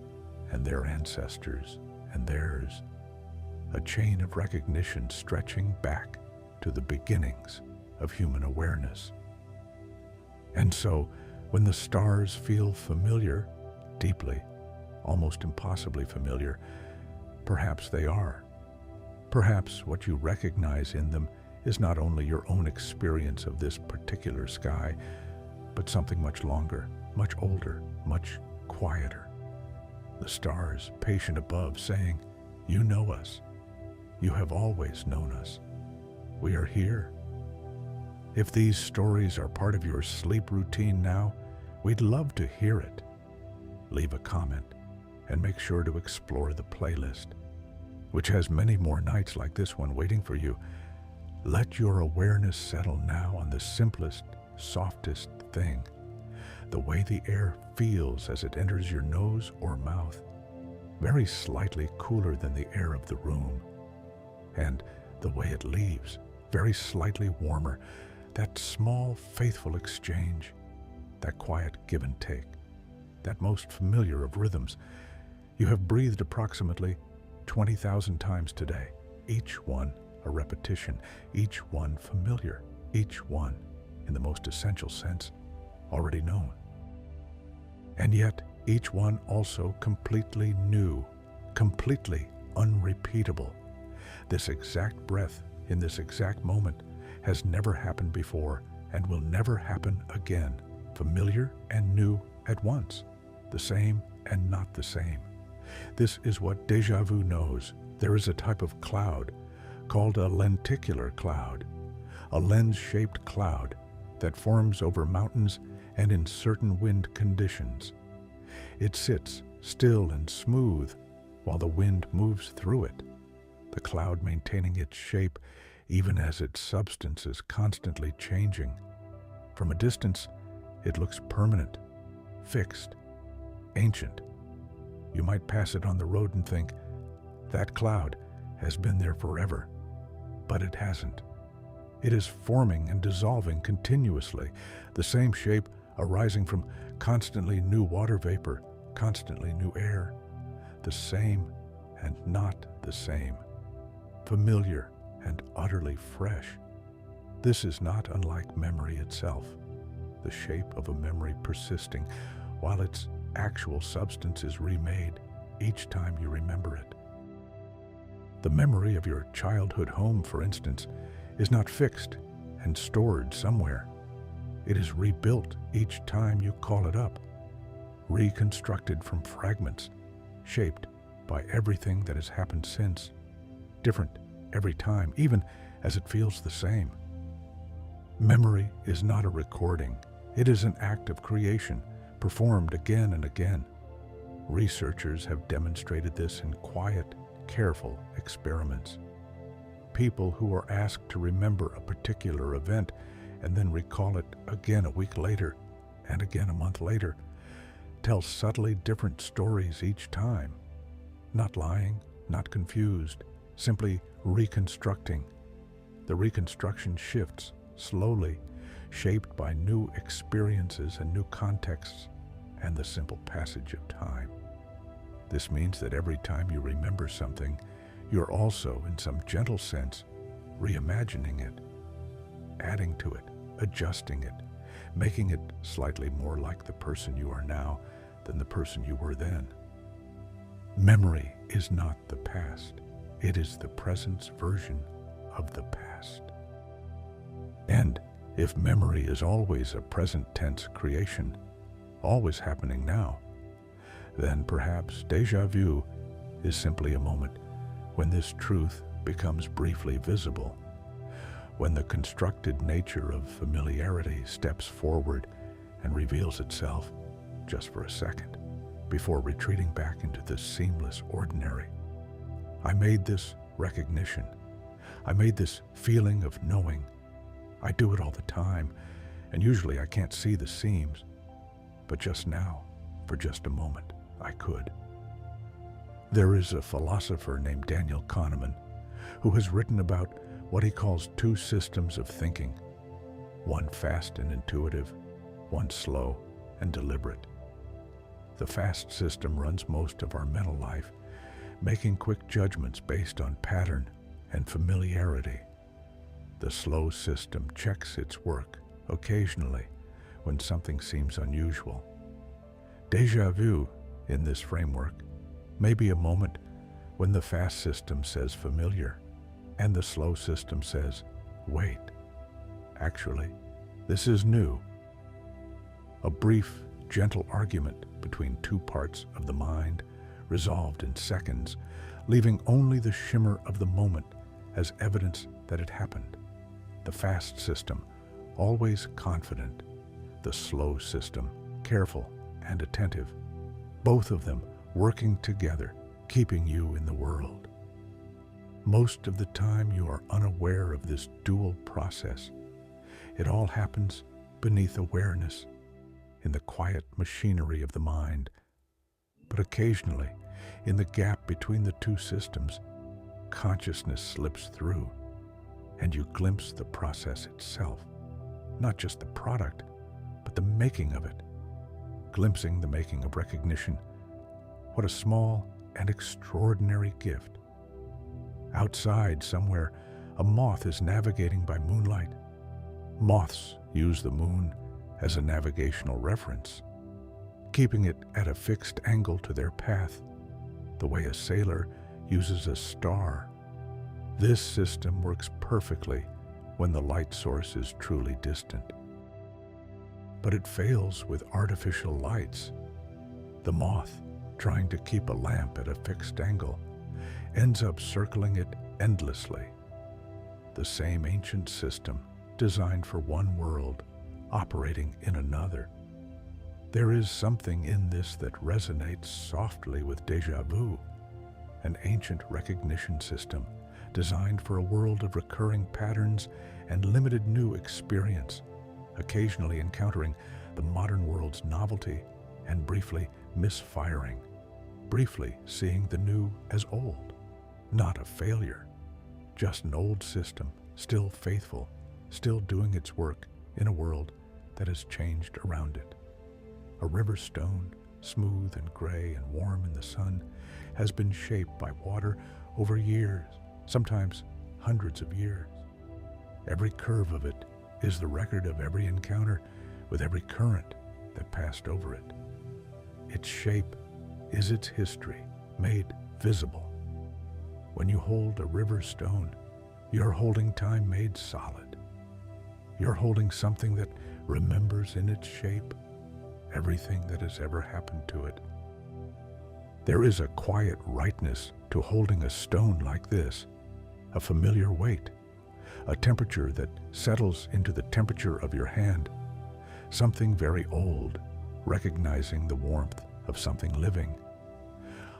and their ancestors, and theirs. A chain of recognition stretching back to the beginnings of human awareness. And so, when the stars feel familiar, deeply, almost impossibly familiar, perhaps they are. Perhaps what you recognize in them is not only your own experience of this particular sky, but something much longer, much older, much quieter. The stars patient above saying, "You know us. You have always known us. We are here." If these stories are part of your sleep routine now, we'd love to hear it. Leave a comment and make sure to explore the playlist, which has many more nights like this one waiting for you. Let your awareness settle now on the simplest, softest thing, the way the air feels as it enters your nose or mouth, very slightly cooler than the air of the room, and the way it leaves, very slightly warmer, that small, faithful exchange, that quiet give and take, that most familiar of rhythms. You have breathed approximately 20,000 times today, each one a repetition, each one familiar, each one, in the most essential sense, already known. And yet, each one also completely new, completely unrepeatable. This exact breath in this exact moment has never happened before and will never happen again, familiar and new at once, the same and not the same. This is what déjà vu knows. There is a type of cloud called a lenticular cloud, a lens-shaped cloud that forms over mountains and in certain wind conditions. It sits still and smooth while the wind moves through it, the cloud maintaining its shape even as its substance is constantly changing. From a distance, it looks permanent, fixed, ancient. You might pass it on the road and think, that cloud has been there forever, but it hasn't. It is forming and dissolving continuously, the same shape arising from constantly new water vapor, constantly new air, the same and not the same, familiar and utterly fresh. This is not unlike memory itself, the shape of a memory persisting while its actual substance is remade each time you remember it. The memory of your childhood home, for instance, is not fixed and stored somewhere. It is rebuilt each time you call it up, reconstructed from fragments, shaped by everything that has happened since, different every time, even as it feels the same. Memory is not a recording. It is an act of creation, performed again and again. Researchers have demonstrated this in quiet, careful experiments. People who are asked to remember a particular event and then recall it again a week later and again a month later tell subtly different stories each time. Not lying, not confused, simply reconstructing. The reconstruction shifts slowly, shaped by new experiences and new contexts and the simple passage of time. This means that every time you remember something, you're also, in some gentle sense, reimagining it, adding to it, adjusting it, making it slightly more like the person you are now than the person you were then. Memory is not the past. It is the present's version of the past. And if memory is always a present tense creation, always happening now, then perhaps déjà vu is simply a moment when this truth becomes briefly visible, when the constructed nature of familiarity steps forward and reveals itself just for a second before retreating back into the seamless ordinary. I made this recognition. I made this feeling of knowing. I do it all the time, and usually I can't see the seams, but just now, for just a moment, I could. There is a philosopher named Daniel Kahneman who has written about what he calls two systems of thinking, one fast and intuitive, one slow and deliberate. The fast system runs most of our mental life, making quick judgments based on pattern and familiarity. The slow system checks its work occasionally when something seems unusual. Déjà vu, in this framework, may be a moment when the fast system says familiar and the slow system says, wait, actually, this is new. A brief, gentle argument between two parts of the mind, resolved in seconds, leaving only the shimmer of the moment as evidence that it happened. The fast system, always confident. The slow system, careful and attentive. Both of them working together, keeping you in the world. Most of the time you are unaware of this dual process. It all happens beneath awareness, in the quiet machinery of the mind. But occasionally, in the gap between the two systems, consciousness slips through, and you glimpse the process itself, not just the product, but the making of it. Glimpsing the making of recognition. What a small and extraordinary gift. Outside, somewhere, a moth is navigating by moonlight. Moths use the moon as a navigational reference, keeping it at a fixed angle to their path, the way a sailor uses a star. This system works perfectly when the light source is truly distant. But it fails with artificial lights. The moth, trying to keep a lamp at a fixed angle, ends up circling it endlessly. The same ancient system, designed for one world, operating in another. There is something in this that resonates softly with déjà vu, an ancient recognition system designed for a world of recurring patterns and limited new experience, occasionally encountering the modern world's novelty and briefly misfiring, briefly seeing the new as old, not a failure, just an old system, still faithful, still doing its work in a world that has changed around it. A river stone, smooth and gray and warm in the sun, has been shaped by water over years, sometimes hundreds of years. Every curve of it is the record of every encounter with every current that passed over it. Its shape is its history, made visible. When you hold a river stone, you're holding time made solid. You're holding something that remembers in its shape everything that has ever happened to it. There is a quiet rightness to holding a stone like this, a familiar weight, a temperature that settles into the temperature of your hand, something very old, recognizing the warmth of something living.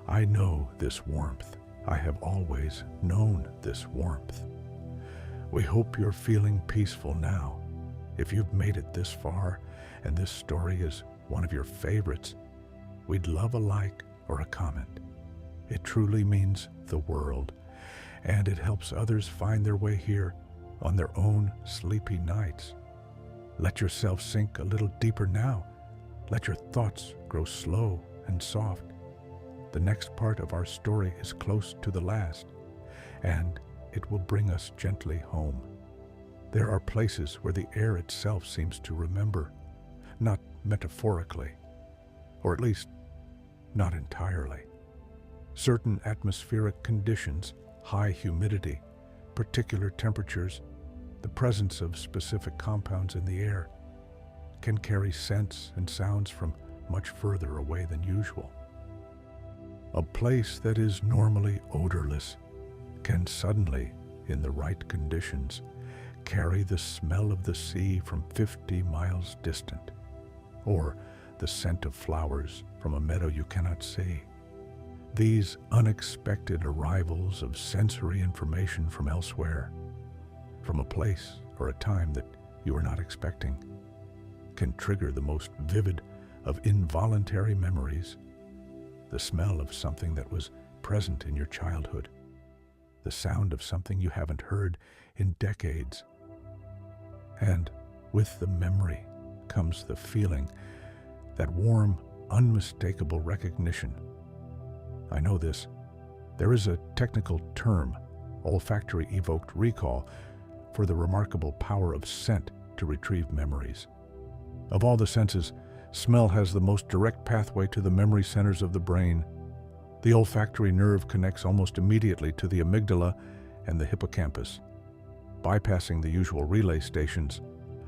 I know this warmth. I have always known this warmth. We hope you're feeling peaceful now. If you've made it this far and this story is one of your favorites, we'd love a like or a comment. It truly means the world, and it helps others find their way here on their own sleepy nights. Let yourself sink a little deeper now. Let your thoughts grow slow and soft. The next part of our story is close to the last, and it will bring us gently home. There are places where the air itself seems to remember, not metaphorically, or at least not entirely. Certain atmospheric conditions, high humidity, particular temperatures, the presence of specific compounds in the air, can carry scents and sounds from much further away than usual. A place that is normally odorless can suddenly, in the right conditions, carry the smell of the sea from 50 miles distant, or the scent of flowers from a meadow you cannot see. These unexpected arrivals of sensory information from elsewhere, from a place or a time that you are not expecting, can trigger the most vivid of involuntary memories. The smell of something that was present in your childhood, the sound of something you haven't heard in decades. And with the memory comes the feeling, that warm, unmistakable recognition. I know this. There is a technical term, olfactory evoked recall, for the remarkable power of scent to retrieve memories. Of all the senses, smell has the most direct pathway to the memory centers of the brain. The olfactory nerve connects almost immediately to the amygdala and the hippocampus, bypassing the usual relay stations,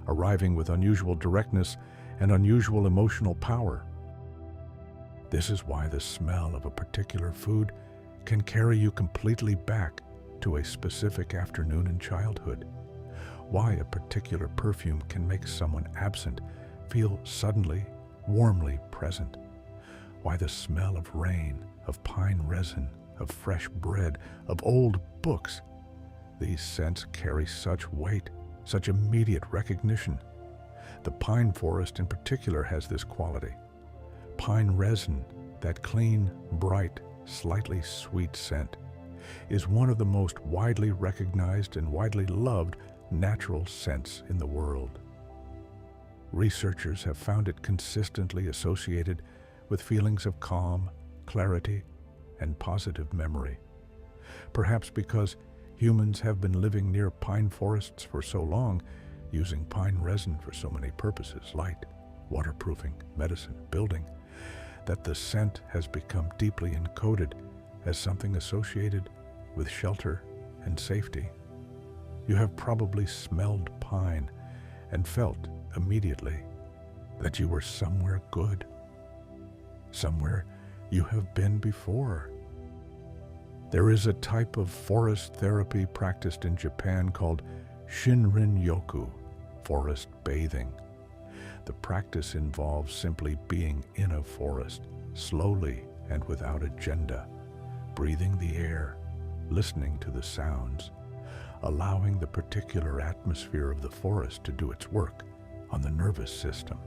arriving with unusual directness and unusual emotional power. This is why the smell of a particular food can carry you completely back to a specific afternoon in childhood. Why a particular perfume can make someone absent feel suddenly, warmly present. Why the smell of rain, of pine resin, of fresh bread, of old books. These scents carry such weight, such immediate recognition. The pine forest in particular has this quality. Pine resin, that clean, bright, slightly sweet scent, is one of the most widely recognized and widely loved natural scents in the world. Researchers have found it consistently associated with feelings of calm, clarity, and positive memory. Perhaps because humans have been living near pine forests for so long, using pine resin for so many purposes, light, waterproofing, medicine, building, that the scent has become deeply encoded as something associated with shelter and safety. You have probably smelled pine and felt immediately that you were somewhere good, somewhere you have been before. There is a type of forest therapy practiced in Japan called Shinrin-yoku, forest bathing. The practice involves simply being in a forest, slowly and without agenda, breathing the air, listening to the sounds, allowing the particular atmosphere of the forest to do its work on the nervous system.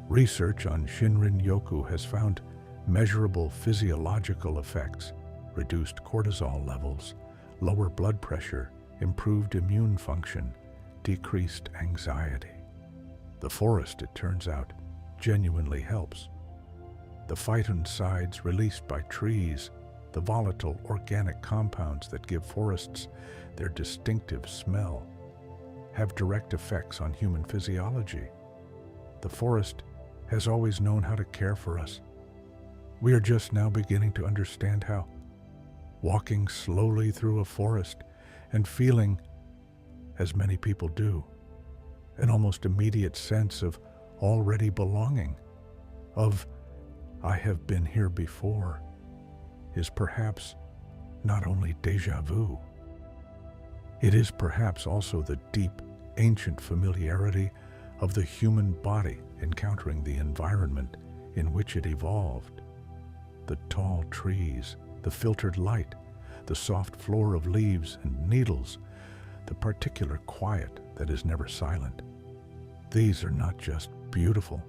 Research on Shinrin-yoku has found measurable physiological effects: reduced cortisol levels, lower blood pressure, improved immune function, decreased anxiety. The forest, it turns out, genuinely helps. The phytoncides released by trees, the volatile organic compounds that give forests their distinctive smell, have direct effects on human physiology. The forest has always known how to care for us. We are just now beginning to understand how. Walking slowly through a forest and feeling, as many people do, an almost immediate sense of already belonging, of "I have been here before," is perhaps not only déjà vu. It is perhaps also the deep, ancient familiarity of the human body encountering the environment in which it evolved. The tall trees, the filtered light, the soft floor of leaves and needles, the particular quiet that is never silent. These are not just beautiful.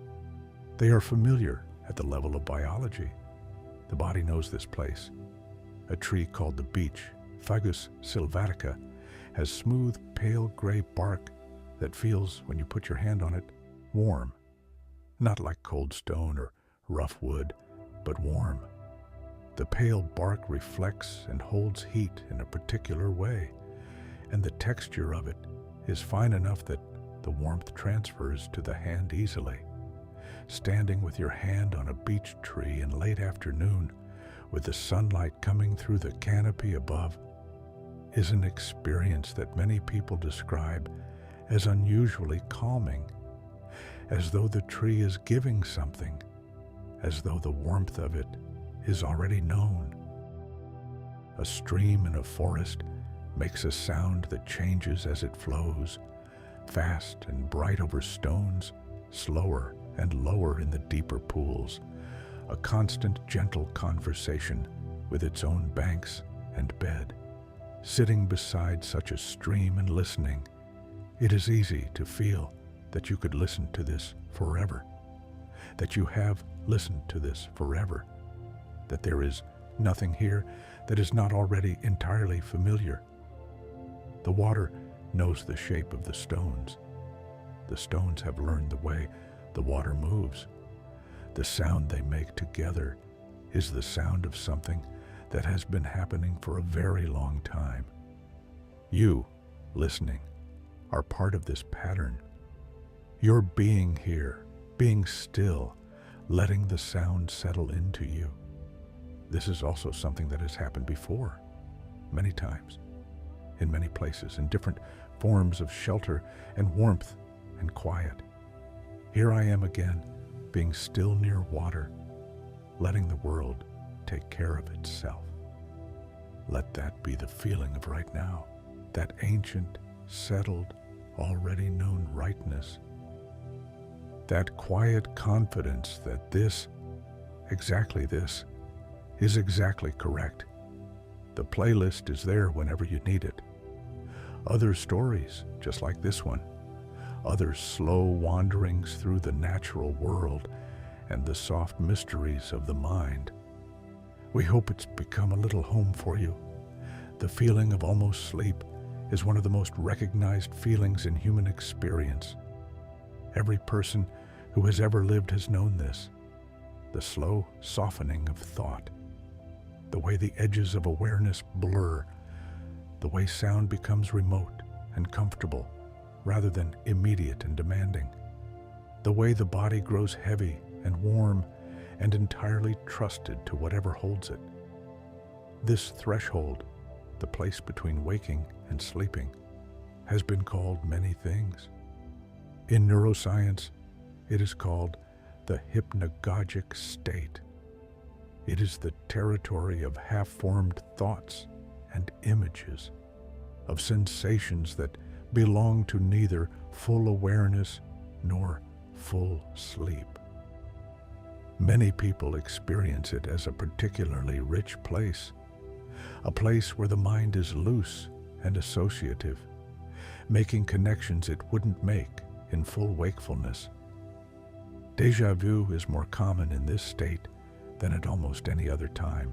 They are familiar at the level of biology. The body knows this place. A tree called the beech, Fagus sylvatica, has smooth, pale gray bark that feels, when you put your hand on it, warm. Not like cold stone or rough wood, but warm. The pale bark reflects and holds heat in a particular way, and the texture of it is fine enough that the warmth transfers to the hand easily. Standing with your hand on a beech tree in late afternoon, with the sunlight coming through the canopy above, is an experience that many people describe as unusually calming, as though the tree is giving something, as though the warmth of it is already known. A stream in a forest makes a sound that changes as it flows, fast and bright over stones, slower and lower in the deeper pools, a constant gentle conversation with its own banks and bed. Sitting beside such a stream and listening, it is easy to feel that you could listen to this forever, that you have listened to this forever, that there is nothing here that is not already entirely familiar. The water knows the shape of the stones. The stones have learned the way the water moves. The sound they make together is the sound of something that has been happening for a very long time. You, listening, are part of this pattern. Your being here, being still, letting the sound settle into you. This is also something that has happened before, many times, in many places, in different forms of shelter and warmth and quiet. Here I am again, being still near water, letting the world take care of itself. Let that be the feeling of right now, that ancient, settled, already known rightness. That quiet confidence that this, exactly this, is exactly correct. The playlist is there whenever you need it. Other stories, just like this one, others slow wanderings through the natural world and the soft mysteries of the mind. We hope it's become a little home for you. The feeling of almost sleep is one of the most recognized feelings in human experience. Every person who has ever lived has known this. The slow softening of thought, the way the edges of awareness blur, the way sound becomes remote and comfortable rather than immediate and demanding, the way the body grows heavy and warm and entirely trusted to whatever holds it. This threshold, the place between waking and sleeping, has been called many things. In neuroscience, it is called the hypnagogic state. It is the territory of half-formed thoughts and images, of sensations that belong to neither full awareness nor full sleep. Many people experience it as a particularly rich place, a place where the mind is loose and associative, making connections it wouldn't make in full wakefulness. Déjà vu is more common in this state than at almost any other time.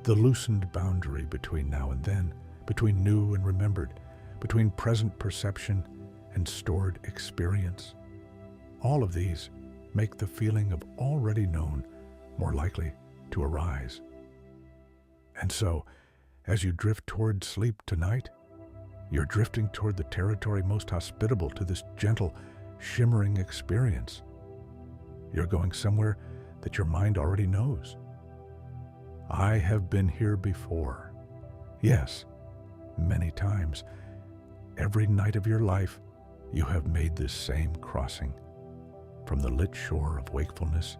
The loosened boundary between now and then, between new and remembered, between present perception and stored experience, all of these make the feeling of already known more likely to arise. And so, as you drift toward sleep tonight, you're drifting toward the territory most hospitable to this gentle, shimmering experience. You're going somewhere that your mind already knows. I have been here before. Yes, many times. Every night of your life, you have made this same crossing, from the lit shore of wakefulness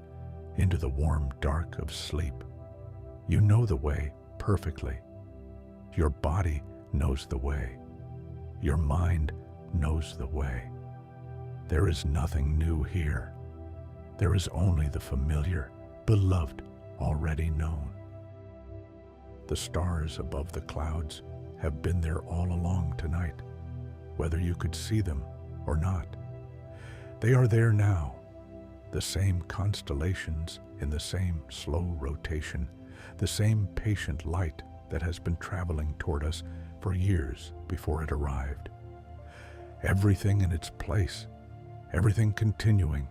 into the warm dark of sleep. You know the way perfectly. Your body knows the way. Your mind knows the way. There is nothing new here. There is only the familiar, beloved, already known. The stars above the clouds have been there all along tonight, whether you could see them or not. They are there now, the same constellations in the same slow rotation, the same patient light that has been traveling toward us for years before it arrived. Everything in its place, everything continuing.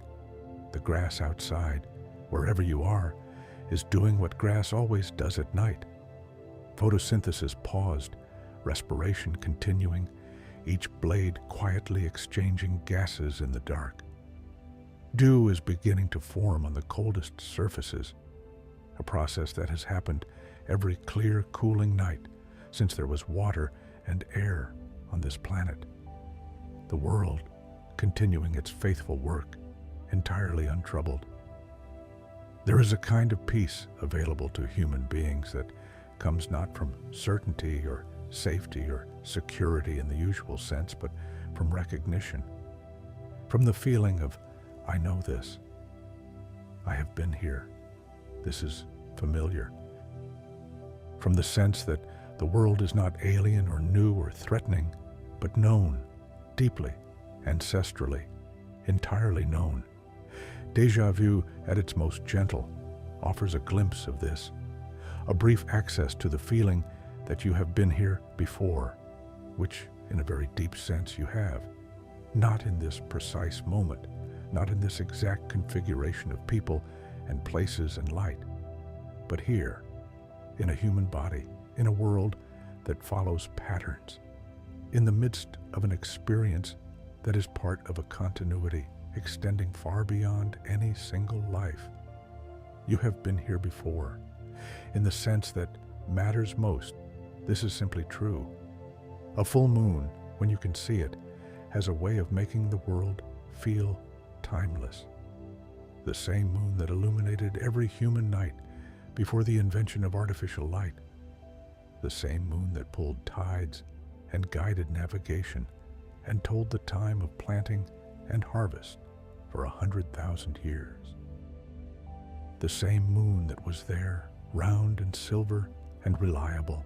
The grass outside, wherever you are, is doing what grass always does at night. Photosynthesis paused, respiration continuing, each blade quietly exchanging gases in the dark. Dew is beginning to form on the coldest surfaces, a process that has happened every clear, cooling night since there was water and air on this planet. The world continuing its faithful work, entirely untroubled. There is a kind of peace available to human beings that comes not from certainty or safety or security in the usual sense, but from recognition, from the feeling of, I know this, I have been here, this is familiar, from the sense that the world is not alien or new or threatening, but known, deeply, ancestrally, entirely known. Déjà vu at its most gentle offers a glimpse of this, a brief access to the feeling that you have been here before, which in a very deep sense you have, not in this precise moment, not in this exact configuration of people and places and light, but here, in a human body, in a world that follows patterns, in the midst of an experience that is part of a continuity extending far beyond any single life. You have been here before. In the sense that matters most, this is simply true. A full moon, when you can see it, has a way of making the world feel timeless. The same moon that illuminated every human night before the invention of artificial light. The same moon that pulled tides and guided navigation and told the time of planting and harvest for 100,000 years. The same moon that was there, round and silver and reliable.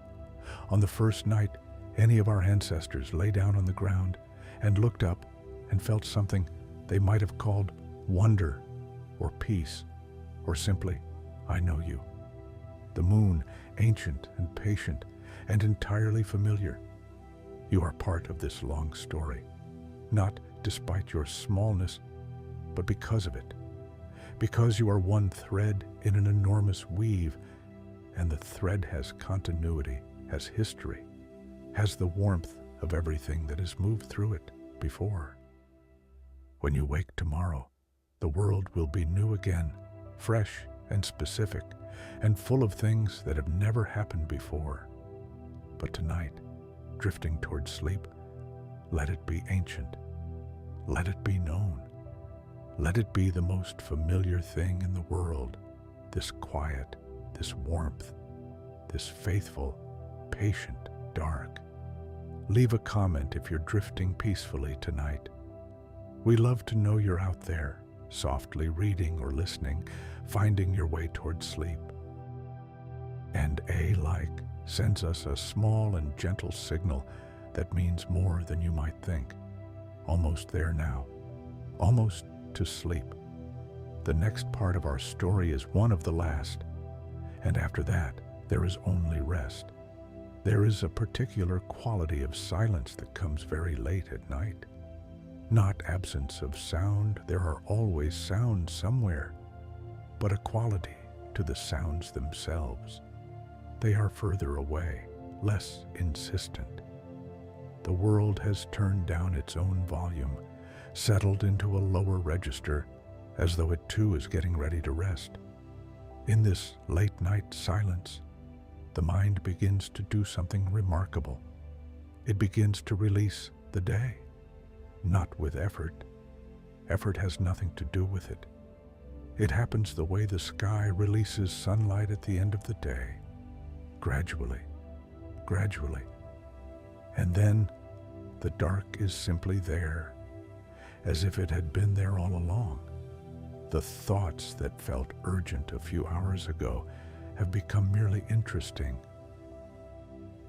On the first night any of our ancestors lay down on the ground and looked up and felt something they might have called wonder or peace or simply, I know you. The moon, ancient and patient and entirely familiar. You are part of this long story, not despite your smallness, but because of it. Because you are one thread in an enormous weave, and the thread has continuity, has history, has the warmth of everything that has moved through it before. When you wake tomorrow, the world will be new again, fresh and specific, and full of things that have never happened before. But tonight, drifting towards sleep, let it be ancient. Let it be known. Let it be the most familiar thing in the world, this quiet, this warmth, this faithful, patient dark. Leave a comment if you're drifting peacefully tonight. We love to know you're out there, softly reading or listening, finding your way towards sleep. And a like sends us a small and gentle signal that means more than you might think. Almost there now, almost to sleep. The next part of our story is one of the last, and after that, there is only rest. There is a particular quality of silence that comes very late at night. Not absence of sound, there are always sounds somewhere, but a quality to the sounds themselves. They are further away, less insistent. The world has turned down its own volume, settled into a lower register, as though it too is getting ready to rest. In this late night silence, the mind begins to do something remarkable. It begins to release the day, not with effort. Effort has nothing to do with it. It happens the way the sky releases sunlight at the end of the day, gradually, gradually. And then the dark is simply there, as if it had been there all along. The thoughts that felt urgent a few hours ago have become merely interesting.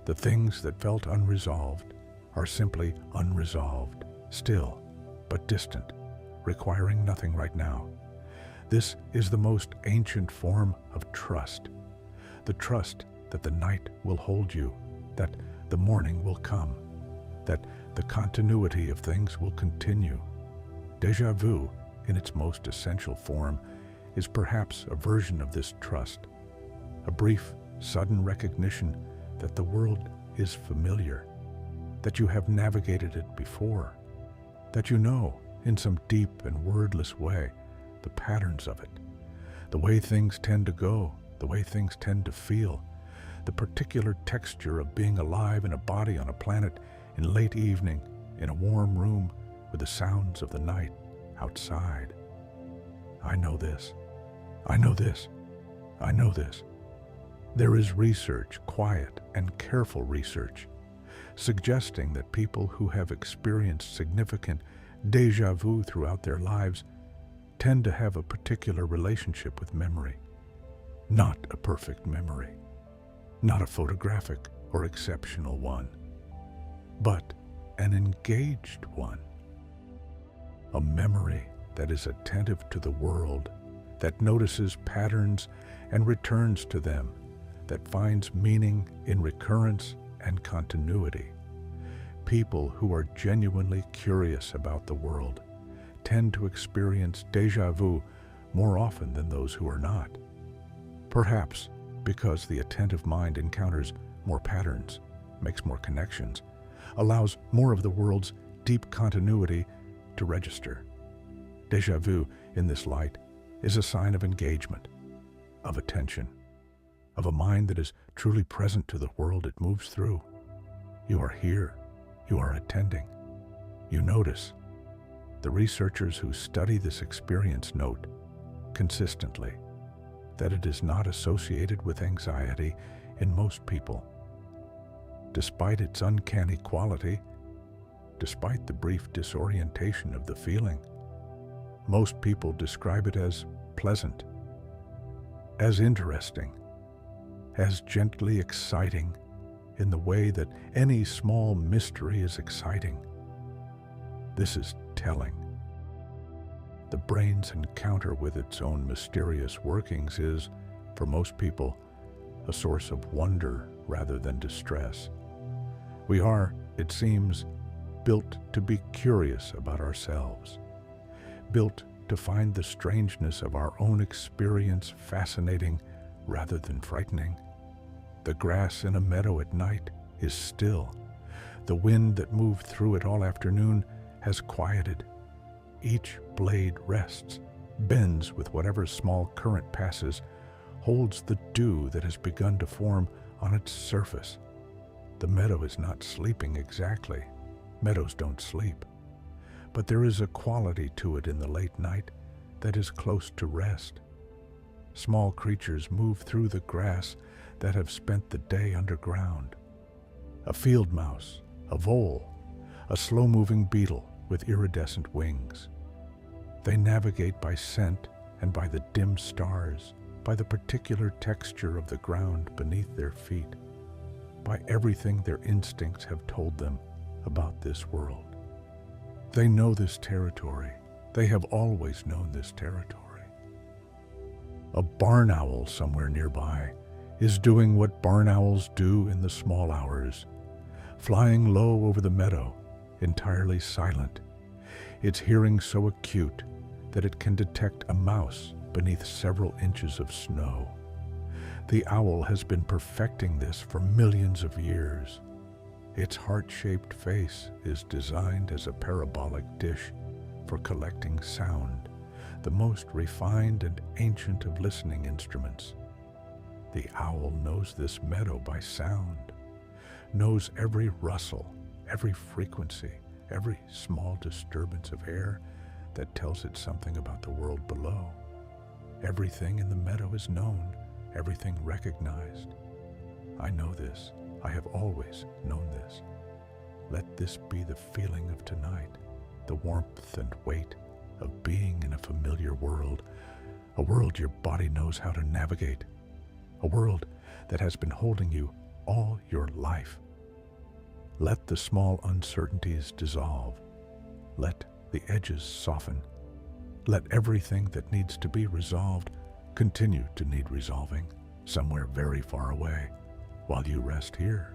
The things that felt unresolved are simply unresolved, still, but distant, requiring nothing right now. This is the most ancient form of trust. The trust that the night will hold you, that the morning will come, that the continuity of things will continue. Déjà vu, in its most essential form, is perhaps a version of this trust, a brief, sudden recognition that the world is familiar, that you have navigated it before, that you know, in some deep and wordless way, the patterns of it, the way things tend to go, the way things tend to feel, the particular texture of being alive in a body on a planet in late evening, in a warm room with the sounds of the night outside. I know this. I know this. I know this. There is research, quiet and careful research, suggesting that people who have experienced significant déjà vu throughout their lives tend to have a particular relationship with memory. Not a perfect memory, not a photographic or exceptional one, but an engaged one. A memory that is attentive to the world, that notices patterns and returns to them, that finds meaning in recurrence and continuity. People who are genuinely curious about the world tend to experience déjà vu more often than those who are not. Perhaps because the attentive mind encounters more patterns, makes more connections, allows more of the world's deep continuity to register. Déjà vu, in this light, is a sign of engagement, of attention, of a mind that is truly present to the world it moves through. You are here. You are attending. You notice. The researchers who study this experience note consistently that it is not associated with anxiety in most people. Despite its uncanny quality, despite the brief disorientation of the feeling, most people describe it as pleasant, as interesting, as gently exciting in the way that any small mystery is exciting. This is telling. The brain's encounter with its own mysterious workings is, for most people, a source of wonder rather than distress. We are, it seems, built to be curious about ourselves, built to find the strangeness of our own experience fascinating rather than frightening. The grass in a meadow at night is still. The wind that moved through it all afternoon has quieted. Each blade rests, bends with whatever small current passes, holds the dew that has begun to form on its surface. The meadow is not sleeping exactly. Meadows don't sleep. But there is a quality to it in the late night that is close to rest. Small creatures move through the grass that have spent the day underground. A field mouse, a vole, a slow-moving beetle with iridescent wings. They navigate by scent and by the dim stars, by the particular texture of the ground beneath their feet, by everything their instincts have told them about this world. They know this territory. They have always known this territory. A barn owl somewhere nearby is doing what barn owls do in the small hours, flying low over the meadow, entirely silent, its hearing so acute that it can detect a mouse beneath several inches of snow. The owl has been perfecting this for millions of years. Its heart-shaped face is designed as a parabolic dish for collecting sound, the most refined and ancient of listening instruments. The owl knows this meadow by sound, knows every rustle, every frequency, every small disturbance of air that tells it something about the world below. Everything in the meadow is known, everything recognized. I know this. I have always known this. Let this be the feeling of tonight, the warmth and weight of being in a familiar world, a world your body knows how to navigate, a world that has been holding you all your life. Let the small uncertainties dissolve. Let the edges soften. Let everything that needs to be resolved continue to need resolving somewhere very far away while you rest here.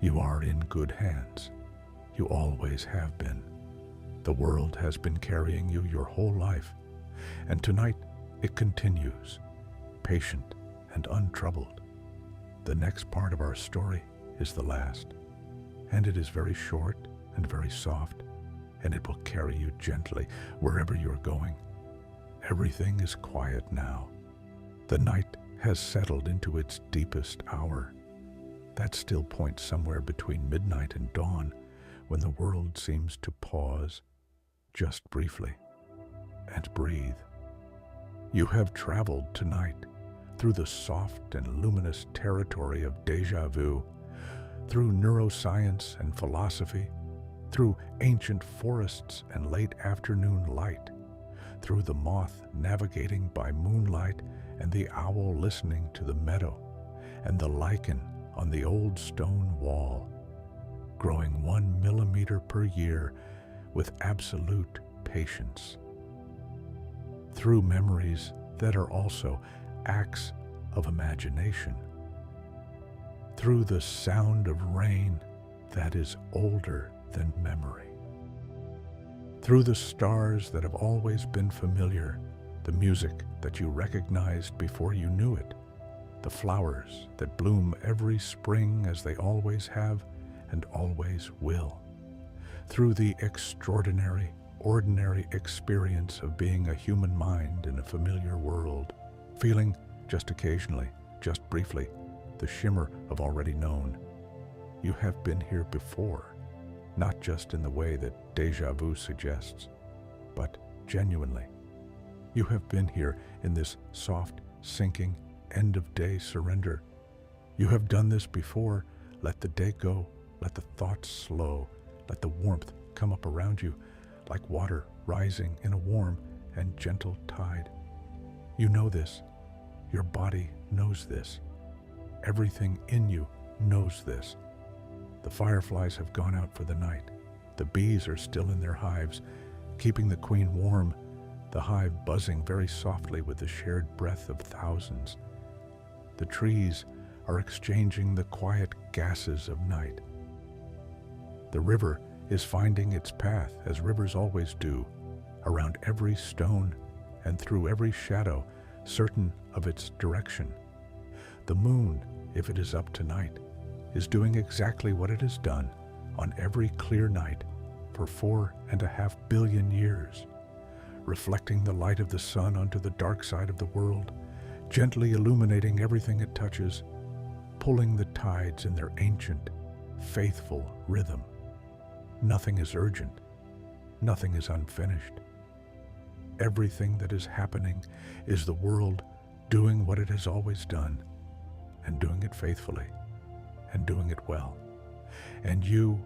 You are in good hands. You always have been. The world has been carrying you your whole life, and tonight it continues, patient and untroubled. The next part of our story is the last, and it is very short and very soft, and it will carry you gently wherever you're going. Everything is quiet now. The night has settled into its deepest hour. That still point somewhere between midnight and dawn, when the world seems to pause, just briefly, and breathe. You have traveled tonight through the soft and luminous territory of déjà vu, through neuroscience and philosophy, through ancient forests and late afternoon light, through the moth navigating by moonlight and the owl listening to the meadow, and the lichen on the old stone wall, growing 1 millimeter per year with absolute patience. Through memories that are also acts of imagination. Through the sound of rain that is older than memory. Through the stars that have always been familiar, the music that you recognized before you knew it, the flowers that bloom every spring as they always have and always will. Through the extraordinary, ordinary experience of being a human mind in a familiar world, feeling just occasionally, just briefly, the shimmer of already known. You have been here before, not just in the way that déjà vu suggests, but genuinely. You have been here in this soft, sinking, end-of-day surrender. You have done this before. Let the day go. Let the thoughts slow. Let the warmth come up around you like water rising in a warm and gentle tide. You know this. Your body knows this. Everything in you knows this. The fireflies have gone out for the night. The bees are still in their hives, keeping the queen warm, the hive buzzing very softly with the shared breath of thousands. The trees are exchanging the quiet gases of night. The river is finding its path, as rivers always do, around every stone and through every shadow, certain of its direction. The moon, if it is up tonight, is doing exactly what it has done on every clear night for 4.5 billion years, reflecting the light of the sun onto the dark side of the world, gently illuminating everything it touches, pulling the tides in their ancient, faithful rhythm. Nothing is urgent. Nothing is unfinished. Everything that is happening is the world doing what it has always done, and doing it faithfully, and doing it well. And you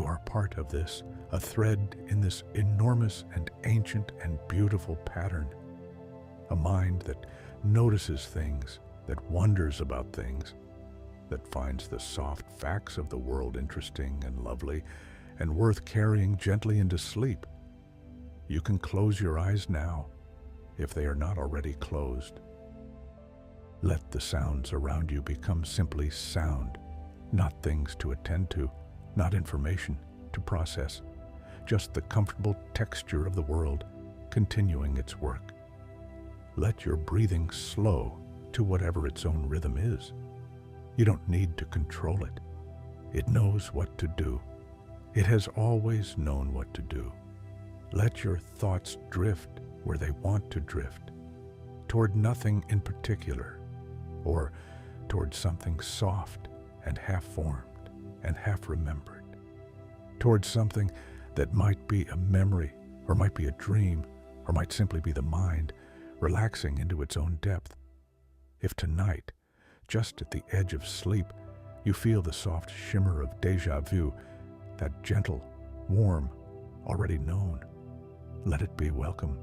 are part of this, a thread in this enormous and ancient and beautiful pattern. A mind that notices things, that wonders about things, that finds the soft facts of the world interesting and lovely and worth carrying gently into sleep. You can close your eyes now, if they are not already closed. Let the sounds around you become simply sound, not things to attend to, not information to process, just the comfortable texture of the world continuing its work. Let your breathing slow to whatever its own rhythm is. You don't need to control it. It knows what to do. It has always known what to do. Let your thoughts drift where they want to drift, toward nothing in particular, or toward something soft and half-formed and half-remembered, toward something that might be a memory, or might be a dream, or might simply be the mind relaxing into its own depth. If tonight, just at the edge of sleep, you feel the soft shimmer of déjà vu, that gentle, warm, already known, let it be welcome.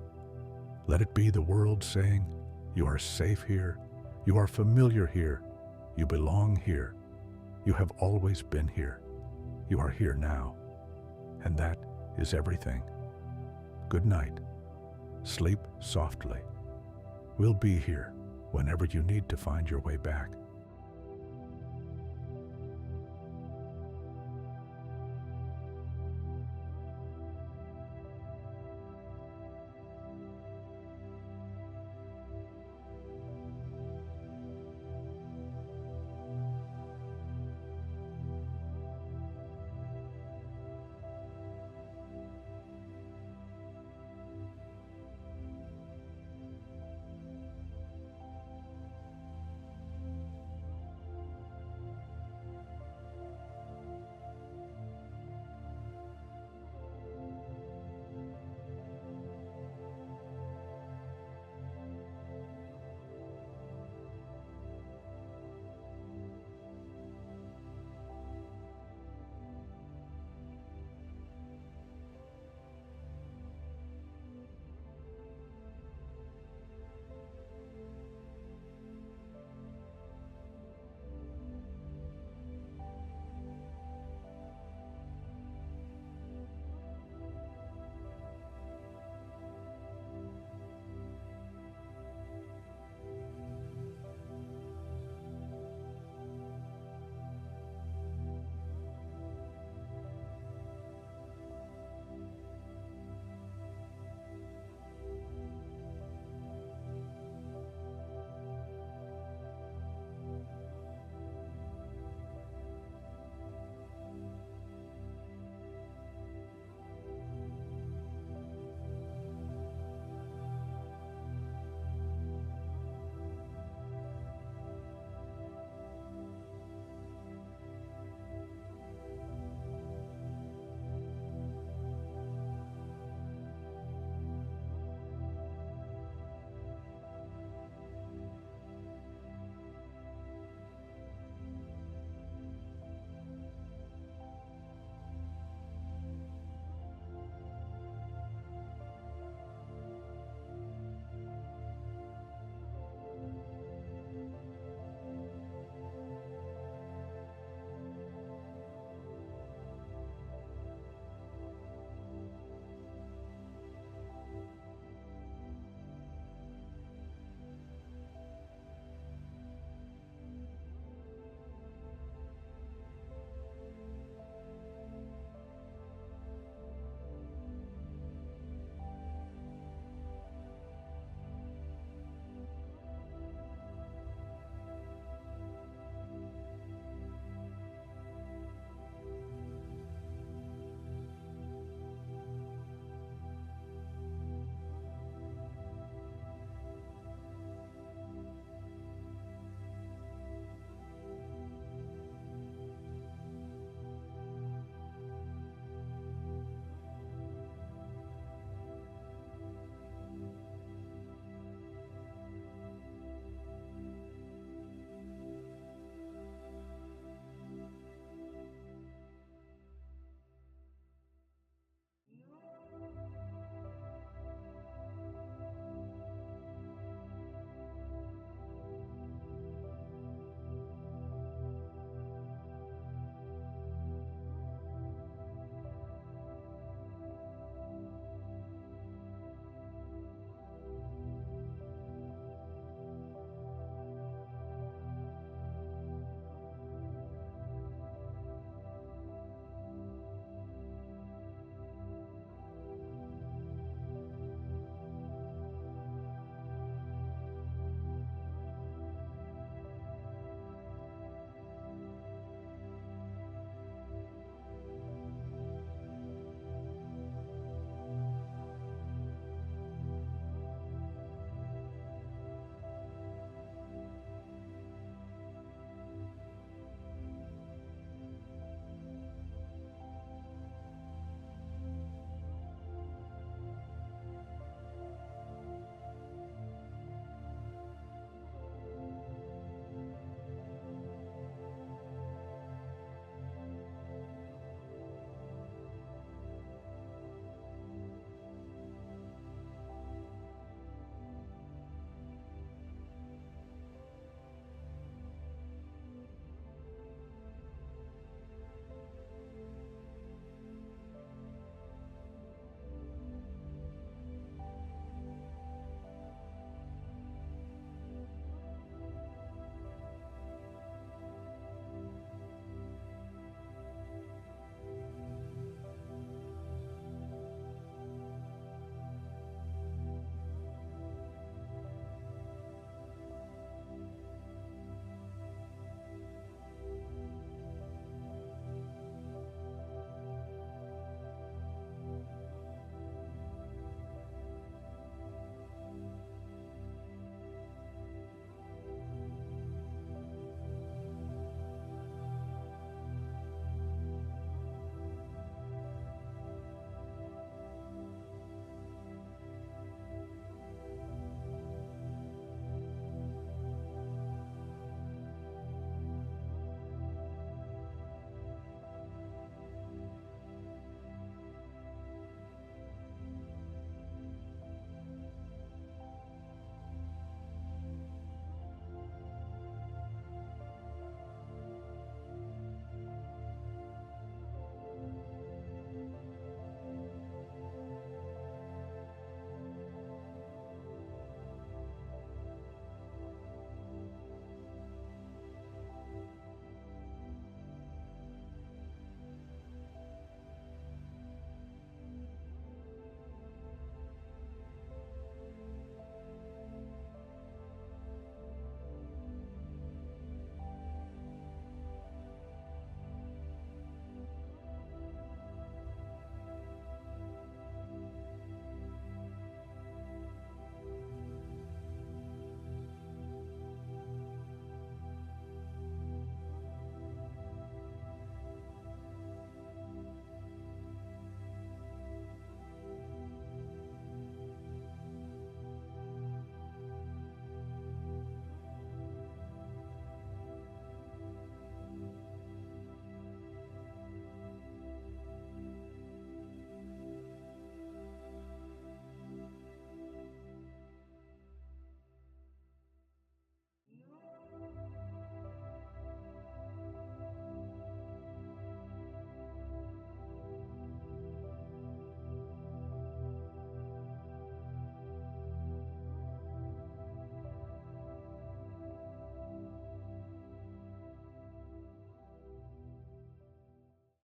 Let it be the world saying, you are safe here, you are familiar here, you belong here, you have always been here, you are here now, and that is everything. Good night. Sleep softly. We'll be here whenever you need to find your way back.